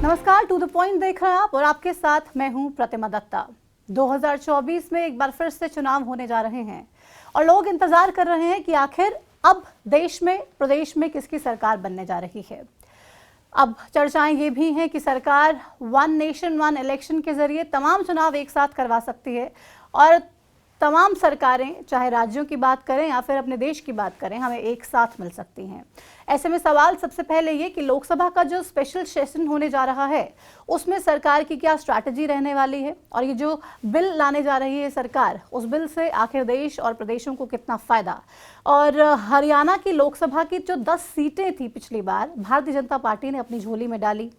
नमस्कार, to the point देख रहे हैं आप और आपके साथ मैं हूं प्रतिमा दत्ता। 2024 में एक बार फिर से चुनाव होने जा रहे हैं और लोग इंतजार कर रहे हैं कि आखिर अब देश में, प्रदेश में किसकी सरकार बनने जा रही है। अब चर्चाएं ये भी हैं कि सरकार वन नेशन वन इलेक्शन के जरिए तमाम चुनाव एक साथ करवा सकती है और तमाम सरकारें, चाहे राज्यों की बात करें या फिर अपने देश की बात करें, हमें एक साथ मिल सकती हैं। ऐसे में सवाल सबसे पहले ये कि लोकसभा का जो स्पेशल सेशन होने जा रहा है उसमें सरकार की क्या स्ट्रैटेजी रहने वाली है और ये जो बिल लाने जा रही है सरकार, उस बिल से आखिर देश और प्रदेशों को कितना फायदा। और हरियाणा की लोकसभा की जो 10 सीटें थी पिछली बार, भारतीय जनता पार्टी ने अपनी झोली में डाली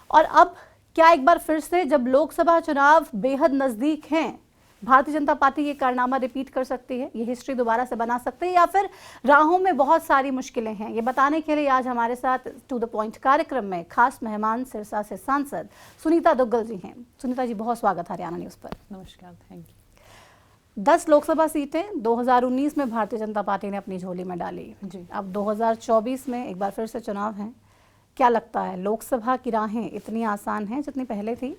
और अब क्या एक बार फिर से जब लोकसभा चुनाव बेहद नजदीक हैं, भारतीय जनता पार्टी ये कारनामा रिपीट कर सकती है, ये हिस्ट्री दोबारा से बना सकती है या फिर राहों में बहुत सारी मुश्किलें हैं। ये बताने के लिए आज हमारे साथ टू द पॉइंट कार्यक्रम में खास मेहमान सिरसा से सांसद सुनीता दुग्गल जी हैं। सुनीता जी, बहुत स्वागत हरियाणा न्यूज़ पर। नमस्कार, थैंक यू। 10 लोकसभा सीटें 2019 में भारतीय जनता पार्टी ने अपनी झोली में डाली जी। अब 2024 में एक बार फिर से चुनाव हैं। क्या लगता है, लोकसभा की राहें इतनी आसान हैं जितनी पहले थी?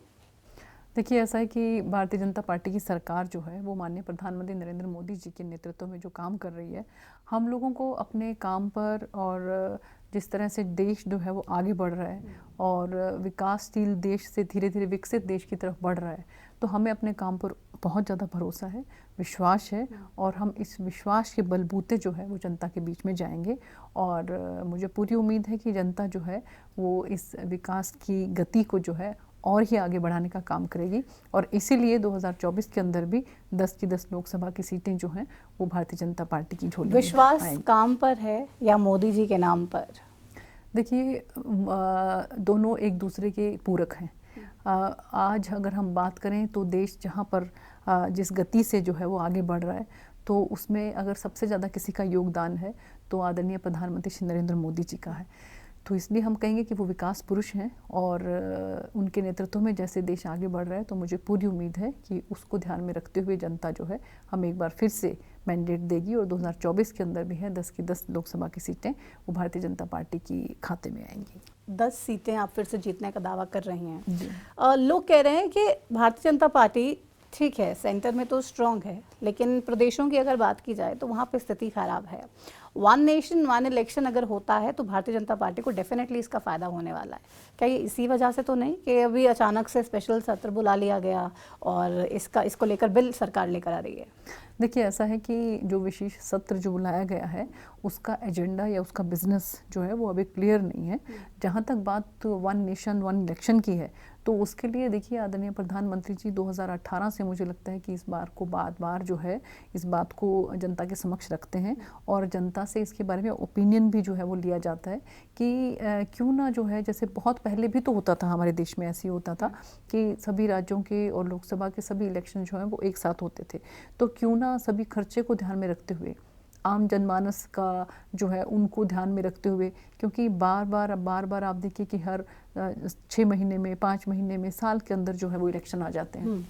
देखिए, ऐसा है कि भारतीय जनता पार्टी की सरकार जो है वो माननीय प्रधानमंत्री नरेंद्र मोदी जी के नेतृत्व में जो काम कर रही है, हम लोगों को अपने काम पर और जिस तरह से देश जो है वो आगे बढ़ रहा है और विकासशील देश से धीरे धीरे विकसित देश की तरफ बढ़ रहा है, तो हमें अपने काम पर बहुत ज़्यादा भरोसा है, विश्वास है और हम इस विश्वास के बलबूते जो है वो जनता के बीच में जाएंगे। और मुझे पूरी उम्मीद है कि जनता जो है वो इस विकास की गति को जो है और ही आगे बढ़ाने का काम करेगी और इसीलिए 2024 के अंदर भी 10 की 10 लोकसभा की सीटें जो हैं वो भारतीय जनता पार्टी की झोली में विश्वास आएंगी। काम पर है या मोदी जी के नाम पर? देखिए, दोनों एक दूसरे के पूरक हैं। आज अगर हम बात करें तो देश जहाँ पर जिस गति से जो है वो आगे बढ़ रहा है, तो उसमें अगर सबसे ज़्यादा किसी का योगदान है तो आदरणीय प्रधानमंत्री श्री नरेंद्र मोदी जी का है। तो इसलिए हम कहेंगे कि वो विकास पुरुष हैं और उनके नेतृत्व में जैसे देश आगे बढ़ रहा है, तो मुझे पूरी उम्मीद है कि उसको ध्यान में रखते हुए जनता जो है हमें एक बार फिर से मैंडेट देगी और 2024 के अंदर भी है 10 की 10 लोकसभा की सीटें वो भारतीय जनता पार्टी की खाते में आएंगी। 10 सीटें आप फिर से जीतने का दावा कर रही हैं। लोग कह रहे हैं कि भारतीय जनता पार्टी ठीक है, सेंटर में तो स्ट्रांग है, लेकिन प्रदेशों की अगर बात की जाए तो वहाँ पे स्थिति खराब है। वन नेशन वन इलेक्शन अगर होता है तो भारतीय जनता पार्टी को डेफिनेटली इसका फ़ायदा होने वाला है। क्या ये इसी वजह से तो नहीं कि अभी अचानक से स्पेशल सत्र बुला लिया गया और इसको लेकर बिल सरकार लेकर आ रही है? देखिए, ऐसा है कि जो विशेष सत्र जो बुलाया गया है उसका एजेंडा या उसका बिजनेस जो है वो अभी क्लियर नहीं है। जहाँ तक बात वन नेशन वन इलेक्शन की है तो उसके लिए देखिए आदरणीय प्रधानमंत्री जी 2018 से मुझे लगता है कि इस बार को बार जो है इस बात को जनता के समक्ष रखते हैं और जनता से इसके बारे में ओपिनियन भी जो है वो लिया जाता है कि क्यों ना जो है, जैसे बहुत पहले भी तो होता था हमारे देश में, ऐसे ही होता था कि सभी राज्यों के और लोकसभा के सभी इलेक्शन जो हैं वो एक साथ होते थे, तो क्यों ना सभी खर्चे को ध्यान में रखते हुए, आम जनमानस का जो है उनको ध्यान में रखते हुए, क्योंकि बार बार आप देखिए कि हर 6 महीने में, 5 महीने में, साल के अंदर जो है वो इलेक्शन आ जाते हैं,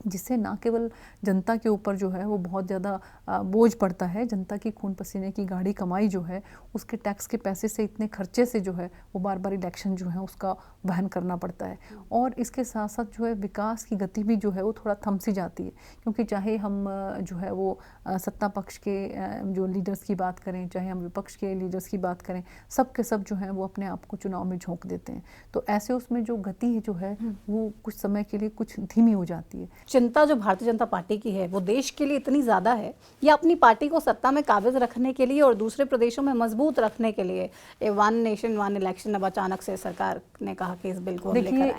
जिससे ना केवल जनता के ऊपर जो है वो बहुत ज़्यादा बोझ पड़ता है, जनता की खून पसीने की गाढ़ी कमाई जो है उसके टैक्स के पैसे से, इतने खर्चे से जो है वो बार इलेक्शन जो है उसका वहन करना पड़ता है। और इसके साथ साथ जो है विकास की गति भी जो है वो थोड़ा थम सी जाती है, क्योंकि चाहे हम जो है वो सत्ता पक्ष के जो लीडर्स की बात करें, चाहे हम विपक्ष के लीडर्स की बात करें, सब के सब जो है वो अपने आप को चुनाव में झोंक देते हैं, तो ऐसे उसमें जो गति जो है वो कुछ समय के लिए कुछ धीमी हो जाती है। चिंता जो भारतीय जनता पार्टी की है वो देश के लिए इतनी ज़्यादा है या अपनी पार्टी को सत्ता में काबिज रखने के लिए और दूसरे प्रदेशों में मजबूत रखने के लिए ये वन नेशन वन इलेक्शन अब अचानक से सरकार ने कहा कि इस बिल को देखिए,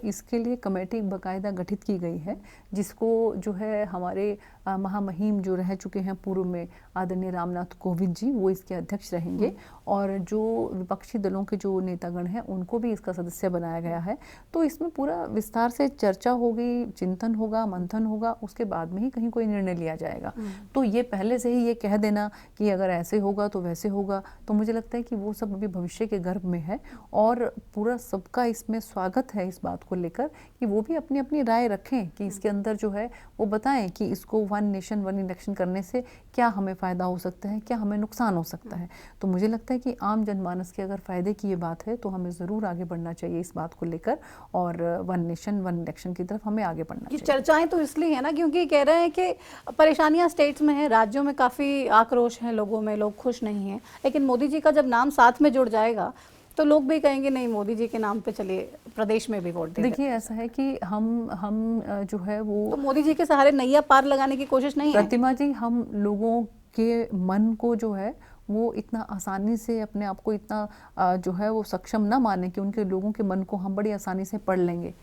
इसके लिए कमेटी बाकायदा गठित की गई है, जिसको जो है हमारे महामहिम जो रह चुके हैं पूर्व में आदरणीय रामनाथ कोविंद जी, वो इसके अध्यक्ष रहेंगे और जो विपक्षी दलों के जो नेतागण हैं उनको भी इसका सदस्य बनाया गया है। तो इसमें पूरा विस्तार से चर्चा होगी, चिंतन होगा, मंथन होगा, उसके बाद में ही कहीं कोई निर्णय लिया जाएगा। तो ये पहले से ही ये कह देना कि अगर ऐसे होगा तो वैसे होगा, तो मुझे लगता है कि वो सब अभी भविष्य के गर्भ में है और पूरा सबका इसमें स्वागत है इस बात को लेकर कि वो भी अपनी अपनी राय रखें कि इसके अंदर जो है वो बताएं कि इसको वन नेशन वन इलेक्शन करने से क्या हमें फ़ायदा हो सकता है, क्या हमें नुकसान हो सकता है। तो मुझे लगता है कि आम जनमानस के अगर फ़ायदे की ये बात है तो हमें ज़रूर आगे बढ़ना चाहिए इस बात को लेकर, और वन नेशन वन इलेक्शन की तरफ हमें आगे बढ़ना ये चाहिए। चर्चाएं तो इसलिए है ना क्योंकि कह रहे हैं कि परेशानियां स्टेट्स में है, राज्यों में काफ़ी आक्रोश है लोगों में, लोग खुश नहीं हैं, लेकिन मोदी जी का जब नाम साथ में जुड़ जाएगा तो लोग भी कहेंगे नहीं मोदी जी के नाम पे चलिए प्रदेश में भी वोट दे दें। देखिए ऐसा है कि हम जो है वो तो मोदी जी के सहारे नैया पार लगाने की कोशिश नहीं है। प्रतिमा जी, हम लोगों के मन को जो है वो इतना आसानी से अपने आप को इतना जो है वो सक्षम ना माने कि उनके लोगों के मन को हम बड़ी आसानी से पढ़ लेंगे।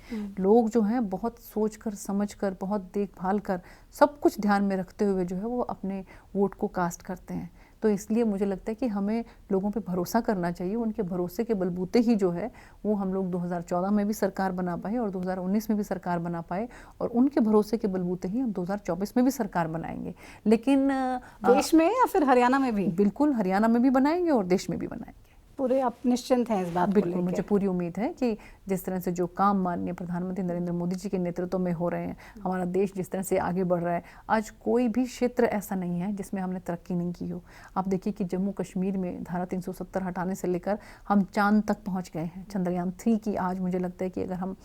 लोग जो हैं बहुत सोच कर समझ कर, बहुत देखभाल कर, सब कुछ ध्यान में रखते हुए जो है वो अपने वोट को कास्ट करते हैं। तो इसलिए मुझे लगता है कि हमें लोगों पे भरोसा करना चाहिए। उनके भरोसे के बलबूते ही जो है वो हम लोग 2014 में भी सरकार बना पाए और 2019 में भी सरकार बना पाए, और उनके भरोसे के बलबूते ही हम 2024 में भी सरकार बनाएंगे। लेकिन देश में या फिर हरियाणा में भी? बिल्कुल, हरियाणा में भी बनाएंगे और देश में भी बनाएंगे। पूरे आप निश्चिंत हैं इस बात को बिल्कुल, लेकर? मुझे पूरी उम्मीद है कि जिस तरह से जो काम माननीय प्रधानमंत्री नरेंद्र मोदी जी के नेतृत्व में हो रहे हैं, हमारा देश जिस तरह से आगे बढ़ रहा है, आज कोई भी क्षेत्र ऐसा नहीं है जिसमें हमने तरक्की नहीं की हो। आप देखिए कि जम्मू कश्मीर में धारा 370 हटाने से लेकर हम चांद तक पहुंच गए हैं। चंद्रयान 3 की आज मुझे लगता है कि अगर हम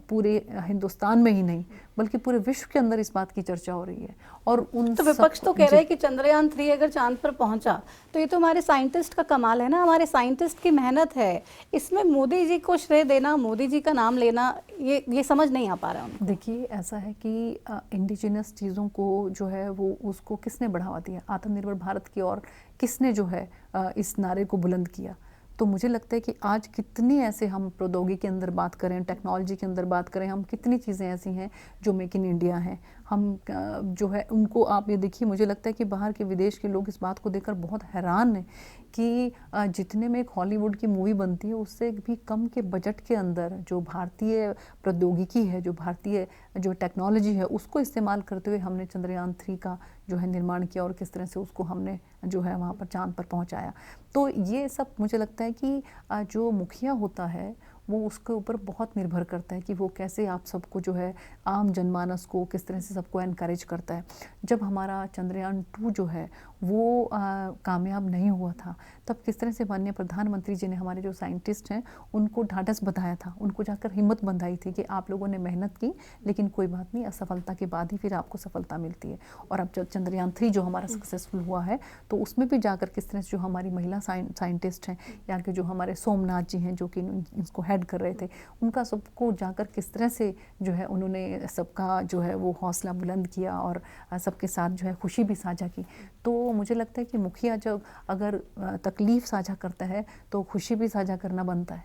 पूरे हिंदुस्तान में ही नहीं बल्कि पूरे विश्व के अंदर इस बात की चर्चा हो रही है। और उन तो विपक्ष तो कह रहे हैं कि चंद्रयान 3 अगर चांद पर पहुंचा तो ये तो हमारे साइंटिस्ट का कमाल है ना, हमारे साइंटिस्ट की मेहनत है। इसमें मोदी जी को श्रेय देना, मोदी जी का नाम लेना, ये समझ नहीं आ पा रहा है। देखिए ऐसा है कि इंडिजिनस चीज़ों को जो है वो उसको किसने बढ़ावा दिया, आत्मनिर्भर भारत की ओर किसने जो है इस नारे को बुलंद किया। तो मुझे लगता है कि आज कितनी ऐसे हम प्रौद्योगिकी के अंदर बात करें, टेक्नोलॉजी के अंदर बात करें, हम कितनी चीज़ें ऐसी हैं जो मेक इन इंडिया हैं, हम जो है उनको आप ये देखिए, मुझे लगता है कि बाहर के विदेश के लोग इस बात को देखकर बहुत हैरान हैं कि जितने में एक हॉलीवुड की मूवी बनती है उससे भी कम के बजट के अंदर जो भारतीय प्रौद्योगिकी है, जो भारतीय जो टेक्नोलॉजी है, उसको इस्तेमाल करते हुए हमने चंद्रयान 3 का जो है निर्माण किया और किस तरह से उसको हमने जो है वहाँ पर चांद पर पहुँचाया। तो ये सब मुझे लगता है कि जो मुखिया होता है वो उसके ऊपर बहुत निर्भर करता है कि वो कैसे आप सबको जो है आम जनमानस को किस तरह से सबको एनकरेज करता है। जब हमारा चंद्रयान 2 जो है वो कामयाब नहीं हुआ था, तब किस तरह से माननीय प्रधानमंत्री जी ने हमारे जो साइंटिस्ट हैं उनको ढाढ़स बताया था, उनको जाकर हिम्मत बंधाई थी कि आप लोगों ने मेहनत की लेकिन कोई बात नहीं, असफलता के बाद ही फिर आपको सफलता मिलती है। और अब जब चंद्रयान 3 जो हमारा सक्सेसफुल हुआ है तो उसमें भी जाकर किस तरह से जो हमारी महिला साइंटिस्ट हैं, या कि जो हमारे सोमनाथ जी हैं जो कि इसको हेड कर रहे थे, उनका सबको जाकर किस तरह से जो है उन्होंने सबका जो है वो हौसला बुलंद किया और सबके साथ जो है खुशी भी साझा की। तो मुझे लगता है कि मुखिया जब अगर तकलीफ साझा करता है तो खुशी भी साझा करना बनता है।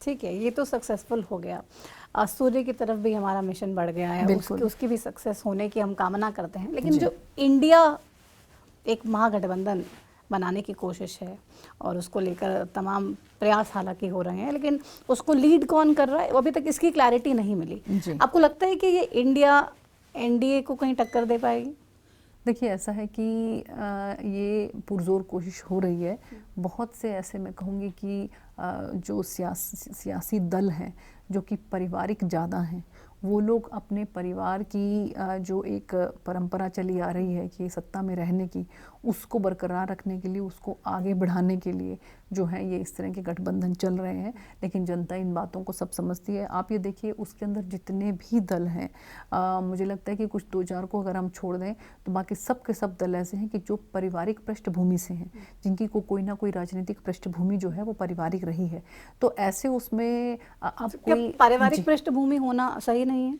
ठीक है, ये तो सक्सेसफुल हो गया। सूर्य की तरफ भी हमारा मिशन बढ़ गया है, उसकी भी सक्सेस होने की हम कामना करते हैं। लेकिन जो इंडिया एक महागठबंधन बनाने की कोशिश है और उसको लेकर तमाम प्रयास हालांकि हो रहे हैं, लेकिन उसको लीड कौन कर रहा है वो अभी तक इसकी क्लैरिटी नहीं मिली। आपको लगता है कि ये इंडिया एनडीए को कहीं टक्कर दे पाएगी? देखिए ऐसा है कि ये पुरजोर कोशिश हो रही है। बहुत से ऐसे मैं कहूँगी कि जो सियासी दल हैं जो कि पारिवारिक ज़्यादा हैं, वो लोग अपने परिवार की जो एक परंपरा चली आ रही है कि सत्ता में रहने की, उसको बरकरार रखने के लिए, उसको आगे बढ़ाने के लिए जो है ये इस तरह के गठबंधन चल रहे हैं। लेकिन जनता इन बातों को सब समझती है। आप ये देखिए उसके अंदर जितने भी दल हैं, मुझे लगता है कि कुछ 2-4 को अगर हम छोड़ दें तो बाकी सब के सब दल ऐसे हैं कि जो पारिवारिक पृष्ठभूमि से हैं, जिनकी कोई ना कोई राजनीतिक पृष्ठभूमि जो है वो पारिवारिक रही है। तो ऐसे उसमें अब कोई पारिवारिक पृष्ठभूमि होना सही नहीं है?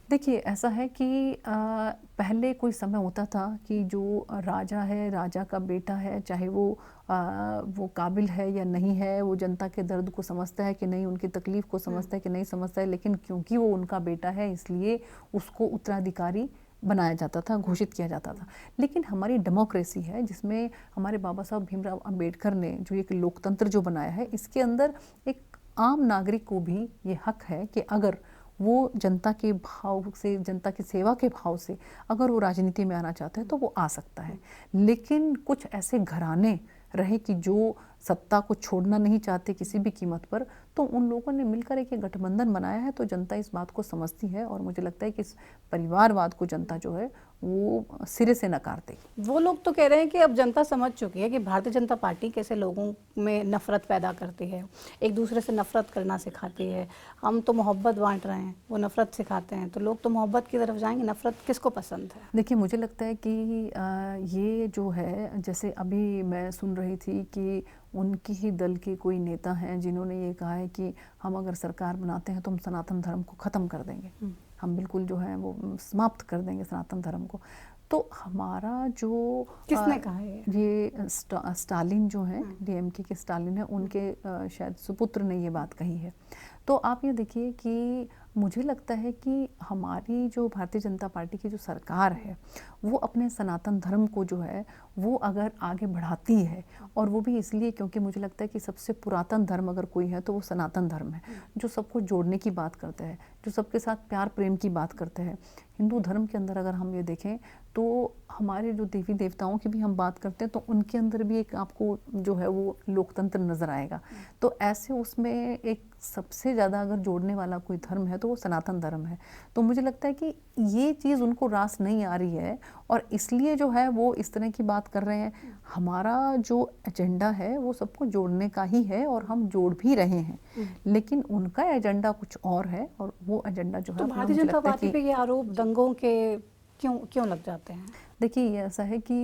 देखिए ऐसा है कि पहले कोई समय होता था कि जो राजा है, राजा का बेटा है, चाहे वो काबिल है या नहीं है, वो जनता के दर्द को समझता है कि नहीं, उनकी तकलीफ को समझता है कि नहीं समझता है, लेकिन क्योंकि वो उनका बेटा है इसलिए उसको उत्तराधिकारी बनाया जाता था, घोषित किया जाता था। लेकिन हमारी डेमोक्रेसी है जिसमें हमारे बाबा साहब भीमराव अंबेडकर ने जो एक लोकतंत्र जो बनाया है, इसके अंदर एक आम नागरिक को भी ये हक है कि अगर वो जनता के भाव से, जनता की सेवा के भाव से अगर वो राजनीति में आना चाहता है तो वो आ सकता है। लेकिन कुछ ऐसे घराने रहे कि जो सत्ता को छोड़ना नहीं चाहते किसी भी कीमत पर, तो उन लोगों ने मिलकर एक गठबंधन बनाया है। तो जनता इस बात को समझती है और मुझे लगता है कि इस परिवारवाद को जनता जो है वो सिरे से नकार देगी। वो लोग तो कह रहे हैं कि अब जनता समझ चुकी है कि भारतीय जनता पार्टी कैसे लोगों में नफरत पैदा करती है, एक दूसरे से नफरत करना सिखाती है। हम तो मोहब्बत बांट रहे हैं, वो नफरत सिखाते हैं, तो लोग तो मोहब्बत की तरफ जाएंगे। नफरत किसको पसंद है? देखिए, मुझे लगता है कि ये जो है, जैसे अभी मैं सुन रही थी कि उनकी ही दल के कोई नेता हैं जिन्होंने ये कहा है कि हम अगर सरकार बनाते हैं तो हम सनातन धर्म को ख़त्म कर देंगे, हम बिल्कुल जो है वो समाप्त कर देंगे सनातन धर्म को। तो हमारा जो किसने कहा है ये स्टालिन जो है, डीएमके के स्टालिन है, उनके शायद सुपुत्र ने ये बात कही है। तो आप ये देखिए कि मुझे लगता है कि हमारी जो भारतीय जनता पार्टी की जो सरकार है वो अपने सनातन धर्म को जो है वो अगर आगे बढ़ाती है, और वो भी इसलिए क्योंकि मुझे लगता है कि सबसे पुरातन धर्म अगर कोई है तो वो सनातन धर्म है, जो सबको जोड़ने की बात करता है, जो सबके साथ प्यार प्रेम की बात करते हैं। हिंदू धर्म के अंदर अगर हम ये देखें तो हमारे जो देवी देवताओं की भी हम बात करते हैं तो उनके अंदर भी एक आपको जो है वो लोकतंत्र नज़र आएगा। तो ऐसे उसमें एक सबसे ज़्यादा अगर जोड़ने वाला कोई धर्म है तो वो सनातन धर्म है। तो मुझे लगता है कि ये चीज़ उनको रास नहीं आ रही है और इसलिए जो है वो इस तरह की बात कर रहे हैं। हमारा जो एजेंडा है वो सबको जोड़ने का ही है और हम जोड़ भी रहे हैं, लेकिन उनका एजेंडा कुछ और है और वो एजेंडा जो है। तो भारतीय जनता पार्टी पे ये आरोप दंगों के क्यों लग जाते हैं? देखिए, ये ऐसा है कि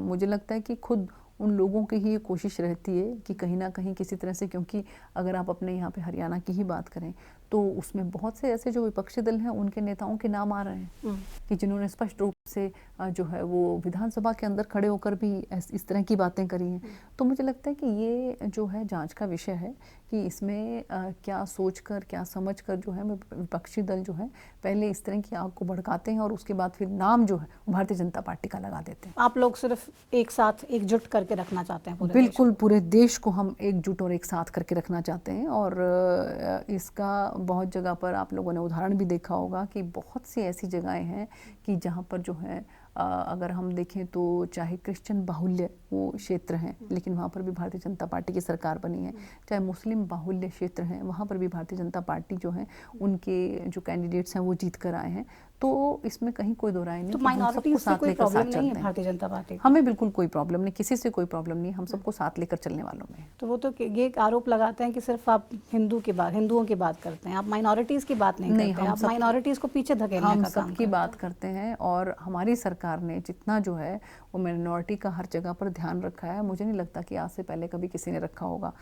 मुझे लगता है कि खुद उन लोगों की ही ये कोशिश रहती है कि कहीं ना कहीं किसी तरह से, क्योंकि अगर आप अपने यहाँ पे हरियाणा की ही बात करें तो उसमें बहुत से ऐसे जो विपक्षी दल हैं उनके नेताओं के नाम आ रहे हैं कि जिन्होंने स्पष्ट रूप से जो है वो विधानसभा के अंदर खड़े होकर भी इस तरह की बातें करी हैं। तो मुझे लगता है कि ये जो है जांच का विषय है कि इसमें क्या सोचकर क्या समझकर जो है विपक्षी दल जो है पहले इस तरह की आग को भड़काते हैं और उसके बाद फिर नाम जो है भारतीय जनता पार्टी का लगा देते हैं। आप लोग सिर्फ एक साथ एकजुट करके रखना चाहते हैं बिल्कुल, पूरे देश को हम एकजुट और एक साथ करके रखना चाहते हैं। और इसका बहुत जगह पर आप लोगों ने उदाहरण भी देखा होगा कि बहुत सी ऐसी जगहें हैं कि जहाँ पर जो है अगर हम देखें तो चाहे क्रिश्चियन बाहुल्य वो क्षेत्र हैं लेकिन वहाँ पर भी भारतीय जनता पार्टी की सरकार बनी है, चाहे मुस्लिम बाहुल्य क्षेत्र हैं वहाँ पर भी भारतीय जनता पार्टी जो है उनके जो कैंडिडेट्स हैं वो जीत कर आए हैं। तो इसमें कहीं कोई दो राय नहीं। तो माइनॉरिटीज से कोई प्रॉब्लम नहीं है भारतीय जनता पार्टी? हमें बिल्कुल कोई प्रॉब्लम नहीं, किसी से कोई प्रॉब्लम नहीं, हम सबको साथ लेकर चलने वालों में। तो वो तो ये आरोप लगाते हैं कि सिर्फ आप हिंदुओं की बात करते हैं, आप माइनॉरिटीज की बात नहीं करते, आप माइनॉरिटीज को पीछे धकेलने का काम करते हैं। हम सबकी बात करते हैं और हमारी सरकार ने जितना जो है वो माइनॉरिटी का हर जगह पर ध्यान रखा है, मुझे नहीं लगता कि आज से पहले कभी किसी ने रखा होगा।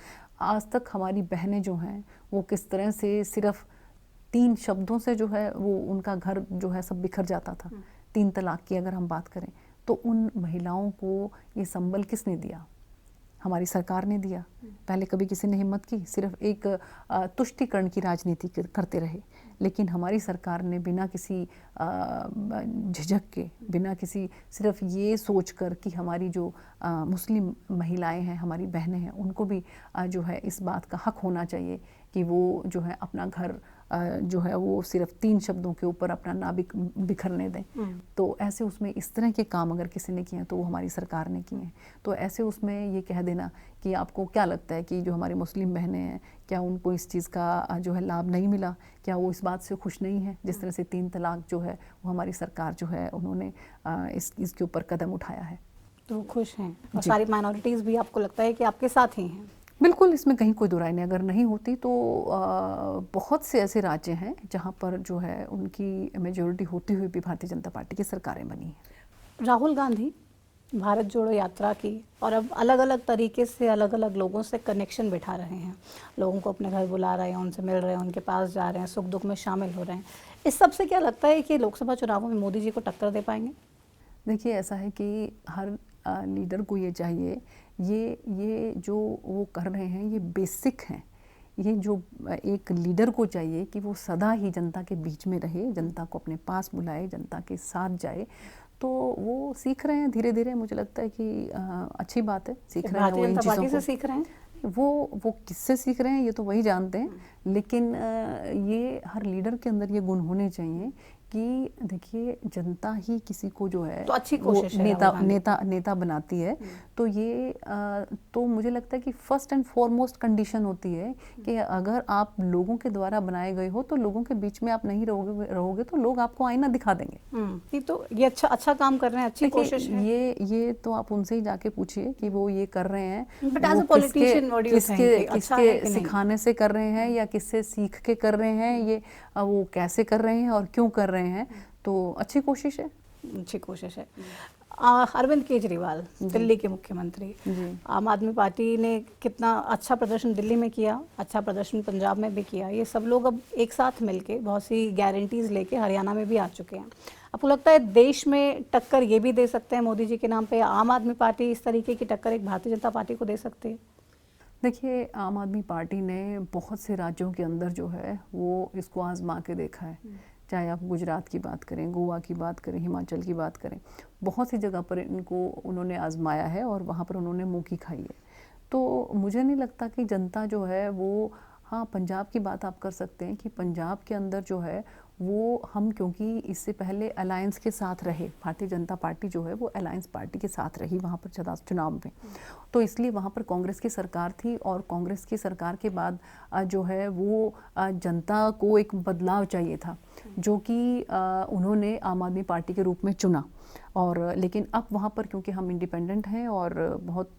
आज तक हमारी बहनें जो हैं वो किस तरह से सिर्फ 3 शब्दों से जो है वो उनका घर जो है सब बिखर जाता था। 3 तलाक की अगर हम बात करें तो उन महिलाओं को ये संबल किसने दिया? हमारी सरकार ने दिया। पहले कभी किसी ने हिम्मत की? सिर्फ एक तुष्टीकरण की राजनीति करते रहे। लेकिन हमारी सरकार ने बिना किसी झिझक के, बिना किसी, सिर्फ ये सोचकर कि हमारी जो मुस्लिम महिलाएं हैं, हमारी बहनें हैं, उनको भी जो है इस बात का हक होना चाहिए कि वो जो है अपना घर जो है वो सिर्फ 3 शब्दों के ऊपर अपना ना बिखरने दें। तो ऐसे उसमें इस तरह के काम अगर किसी ने किए हैं तो वो हमारी सरकार ने किए हैं। तो ऐसे उसमें ये कह देना कि आपको क्या लगता है कि जो हमारी मुस्लिम बहनें हैं क्या उनको इस चीज़ का जो है लाभ नहीं मिला, क्या वो इस बात से खुश नहीं है जिस तरह से 3 तलाक जो है वो हमारी सरकार जो है उन्होंने इसके ऊपर कदम उठाया है। तो वो खुश हैं और सारी माइनॉरिटीज़ भी आपको लगता है कि आपके साथ ही हैं? बिल्कुल, इसमें कहीं कोई दो राय नहीं। अगर नहीं होती तो बहुत से ऐसे राज्य हैं जहां पर जो है उनकी मेजॉरिटी होती हुई भी भारतीय जनता पार्टी की सरकारें बनी हैं। राहुल गांधी भारत जोड़ो यात्रा की और अब अलग अलग तरीके से अलग अलग लोगों से कनेक्शन बिठा रहे हैं, लोगों को अपने घर बुला रहे हैं, उनसे मिल रहे हैं, उनके पास जा रहे हैं, सुख दुख में शामिल हो रहे हैं। इस सब से क्या लगता है कि लोकसभा चुनावों में मोदी जी को टक्कर दे पाएंगे? देखिए, ऐसा है कि हर लीडर को ये चाहिए, ये जो वो कर रहे हैं ये बेसिक हैं। ये जो एक लीडर को चाहिए कि वो सदा ही जनता के बीच में रहे, जनता को अपने पास बुलाए, जनता के साथ जाए। तो वो सीख रहे हैं धीरे धीरे, मुझे लगता है कि अच्छी बात है, सीख रहे हैं। वो इन चीज़ों से सीख रहे हैं। वो किससे सीख रहे हैं ये तो वही जानते हैं, लेकिन ये हर लीडर के अंदर ये गुण होने चाहिए कि देखिए जनता ही किसी को जो है तो अच्छी वो कोशिश है नेता राहुल गांधी। नेता नेता बनाती है। तो ये तो मुझे लगता है कि फर्स्ट एंड फॉरमोस्ट कंडीशन होती है कि अगर आप लोगों के द्वारा बनाए गए हो तो लोगों के बीच में आप नहीं रहोगे तो लोग आपको आईना दिखा देंगे। ये तो ये अच्छा काम कर रहे हैं, अच्छी कोशिश है। ये तो आप उनसे ही जाके पूछिए कि वो ये कर रहे हैं, But as वो a politician, what do you think? कि अच्छा है कि किसके नहीं? सिखाने से कर रहे हैं या किससे सीख के कर रहे हैं, ये वो कैसे कर रहे हैं और क्यों कर रहे हैं। तो अच्छी कोशिश है। अच्छी कोशिश है। अरविंद केजरीवाल दिल्ली के मुख्यमंत्री, आम आदमी पार्टी ने कितना अच्छा प्रदर्शन दिल्ली में किया, अच्छा प्रदर्शन पंजाब में भी किया। ये सब लोग अब एक साथ मिलके बहुत सी गारंटीज लेके हरियाणा में भी आ चुके हैं। आपको लगता है देश में टक्कर ये भी दे सकते हैं मोदी जी के नाम पे? आम आदमी पार्टी इस तरीके की टक्कर एक भारतीय जनता पार्टी को दे सकती है? देखिए, आम आदमी पार्टी ने बहुत से राज्यों के अंदर जो है वो इसको आजमा के देखा है। चाहे आप गुजरात की बात करें, गोवा की बात करें, हिमाचल की बात करें, बहुत सी जगह पर इनको उन्होंने आजमाया है और वहाँ पर उन्होंने मुँह की खाई है। तो मुझे नहीं लगता कि जनता जो है वो, हाँ पंजाब की बात आप कर सकते हैं कि पंजाब के अंदर जो है वो हम, क्योंकि इससे पहले अलायंस के साथ रहे, भारतीय जनता पार्टी जो है वो अलायंस पार्टी के साथ रही वहाँ पर चुनाव में, तो इसलिए वहाँ पर कांग्रेस की सरकार थी और कांग्रेस की सरकार के बाद जो है वो जनता को एक बदलाव चाहिए था जो कि उन्होंने आम आदमी पार्टी के रूप में चुना। और लेकिन अब वहाँ पर क्योंकि हम इंडिपेंडेंट हैं और बहुत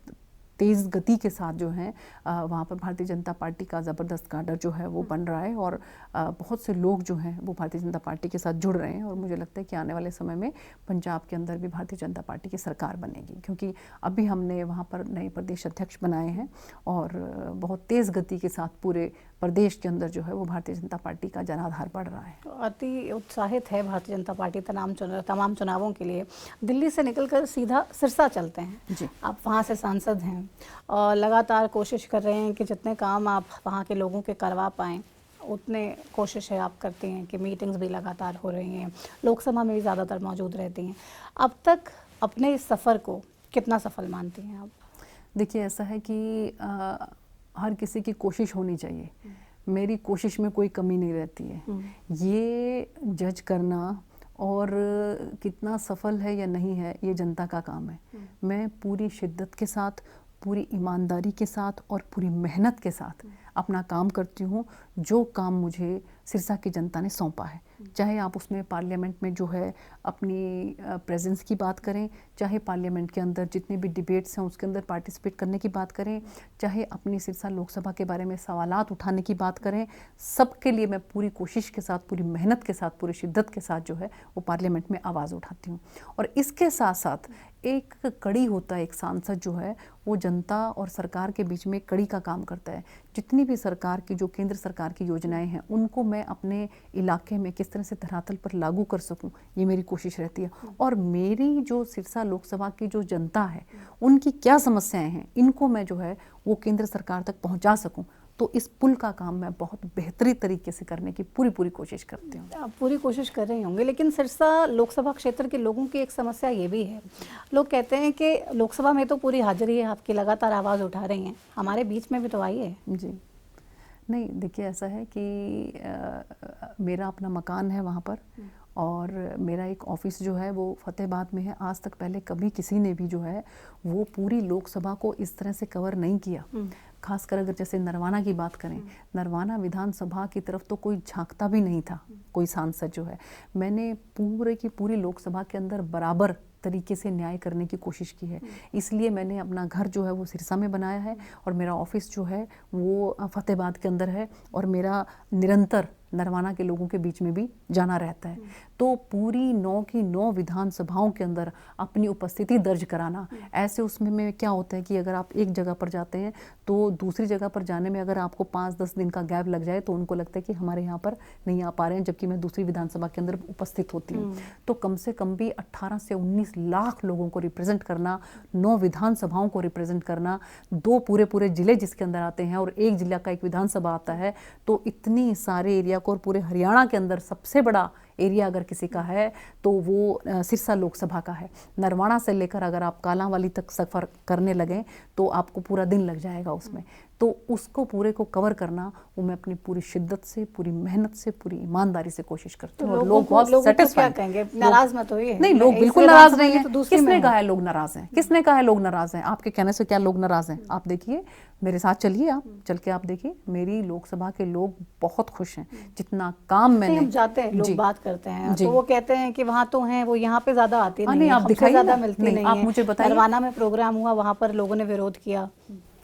तेज़ गति के साथ जो है वहाँ पर भारतीय जनता पार्टी का ज़बरदस्त काडर जो है वो बन रहा है और बहुत से लोग जो हैं वो भारतीय जनता पार्टी के साथ जुड़ रहे हैं। और मुझे लगता है कि आने वाले समय में पंजाब के अंदर भी भारतीय जनता पार्टी की सरकार बनेगी, क्योंकि अभी हमने वहाँ पर नए प्रदेश अध्यक्ष बनाए हैं और बहुत तेज़ गति के साथ पूरे प्रदेश के अंदर जो है वो भारतीय जनता पार्टी का जनाधार बढ़ रहा है। अति उत्साहित है भारतीय जनता पार्टी तमाम चुनावों के लिए। दिल्ली से निकलकर सीधा सिरसा चलते हैं जी। आप वहाँ से सांसद हैं और लगातार कोशिश कर रहे हैं कि जितने काम आप वहाँ के लोगों के करवा पाएँ उतने कोशिश है आप करती हैं कि मीटिंग्स भी लगातार हो रही हैं, लोकसभा में भी ज़्यादातर मौजूद रहती हैं। अब तक अपने इस सफ़र को कितना सफल मानती हैं आप? देखिए, ऐसा है कि हर किसी की कोशिश होनी चाहिए। मेरी कोशिश में कोई कमी नहीं रहती है। ये जज करना और कितना सफल है या नहीं है ये जनता का काम है। मैं पूरी शिद्दत के साथ, पूरी ईमानदारी के साथ और पूरी मेहनत के साथ अपना काम करती हूँ। जो काम मुझे सिरसा की जनता ने सौंपा है, चाहे आप उसमें पार्लियामेंट में जो है अपनी प्रेजेंस की बात करें, चाहे पार्लियामेंट के अंदर जितने भी डिबेट्स हैं उसके अंदर पार्टिसिपेट करने की बात करें, चाहे अपनी सिरसा लोकसभा के बारे में सवालात उठाने की बात करें, सबके लिए मैं पूरी कोशिश के साथ, पूरी मेहनत के साथ, पूरी शिद्दत के साथ जो है वो पार्लियामेंट में आवाज़ उठाती हूँ। और इसके साथ साथ एक कड़ी होता है, एक सांसद जो है वो जनता और सरकार के बीच में कड़ी का काम करता है। जितनी भी सरकार की, जो केंद्र सरकार की योजनाएं हैं उनको मैं अपने इलाके में किस तरह से धरातल पर लागू कर सकूं, ये मेरी कोशिश रहती है। और मेरी जो सिरसा लोकसभा की जो जनता है उनकी क्या समस्याएं हैं, इनको मैं जो है वो केंद्र सरकार तक पहुंचा सकूं। तो इस पुल का काम मैं बहुत बेहतरीन तरीके से करने की पूरी कोशिश करती हूँ। आप पूरी कोशिश कर रही होंगे, लेकिन सिरसा लोकसभा क्षेत्र के लोगों की एक समस्या ये भी है, लोग कहते हैं कि लोकसभा में तो पूरी हाजिरी है आपकी, लगातार आवाज़ उठा रही हैं, हमारे बीच में भी तो आई है। जी नहीं, देखिए ऐसा है कि मेरा अपना मकान है वहाँ पर और मेरा एक ऑफिस जो है वो फतेहाबाद में है। आज तक पहले कभी किसी ने भी जो है वो पूरी लोकसभा को इस तरह से कवर नहीं किया। खासकर अगर जैसे नरवाना की बात करें, नरवाना विधानसभा की तरफ तो कोई झांकता भी नहीं था कोई सांसद जो है। मैंने पूरे की पूरी लोकसभा के अंदर बराबर तरीके से न्याय करने की कोशिश की है। इसलिए मैंने अपना घर जो है वो सिरसा में बनाया है और मेरा ऑफिस जो है वो फतेहाबाद के अंदर है और मेरा निरंतर नरवाना के लोगों के बीच में भी जाना रहता है। तो पूरी 9 की 9 विधानसभाओं के अंदर अपनी उपस्थिति दर्ज कराना, ऐसे उसमें में क्या होता है कि अगर आप एक जगह पर जाते हैं तो दूसरी जगह पर जाने में अगर आपको 5-10 दिन का गैप लग जाए तो उनको लगता है कि हमारे यहाँ पर नहीं आ पा रहे हैं, जबकि मैं दूसरी विधानसभा के अंदर उपस्थित होती हूँ। तो कम से कम भी 18 से 19 लाख लोगों को रिप्रेजेंट करना, 9 विधानसभाओं को रिप्रेजेंट करना, 2 पूरे जिले जिसके अंदर आते हैं और 1 जिला का एक विधानसभा आता है, तो इतनी सारे एरिया को और पूरे हरियाणा के अंदर सबसे बड़ा एरिया अगर किसी का है तो वो सिरसा लोकसभा का है। नरवाना से लेकर अगर आप कालांवाली तक सफ़र करने लगें तो आपको पूरा दिन लग जाएगा उसमें। तो उसको पूरे को कवर करना वो मैं अपनी पूरी शिद्दत से, पूरी मेहनत से, पूरी ईमानदारी से कोशिश करती हूँ। और लोग बहुत सेटिस्फाइड कहेंगे, नाराज मत होइए। नहीं, लोग बिल्कुल नाराज नहीं है। किसने कहा है लोग नाराज हैं? किसने कहा है लोग नाराज हैं? आपके कहने से क्या लोग नाराज हैं? आप देखिए, मेरे साथ चलिए, आप चल के आप देखिए, मेरी लोकसभा के लोग बहुत खुश हैं। जितना काम मैंने, हम जाते हैं, लोग बात करते हैं तो वो कहते हैं कि वहाँ तो हैं, वो यहाँ पे ज्यादा आती नहीं है, आप दिखाइए, ज्यादा मिलती नहीं आप है। मुझे बताइए, नरवाना में प्रोग्राम हुआ, वहाँ पर लोगों ने विरोध किया।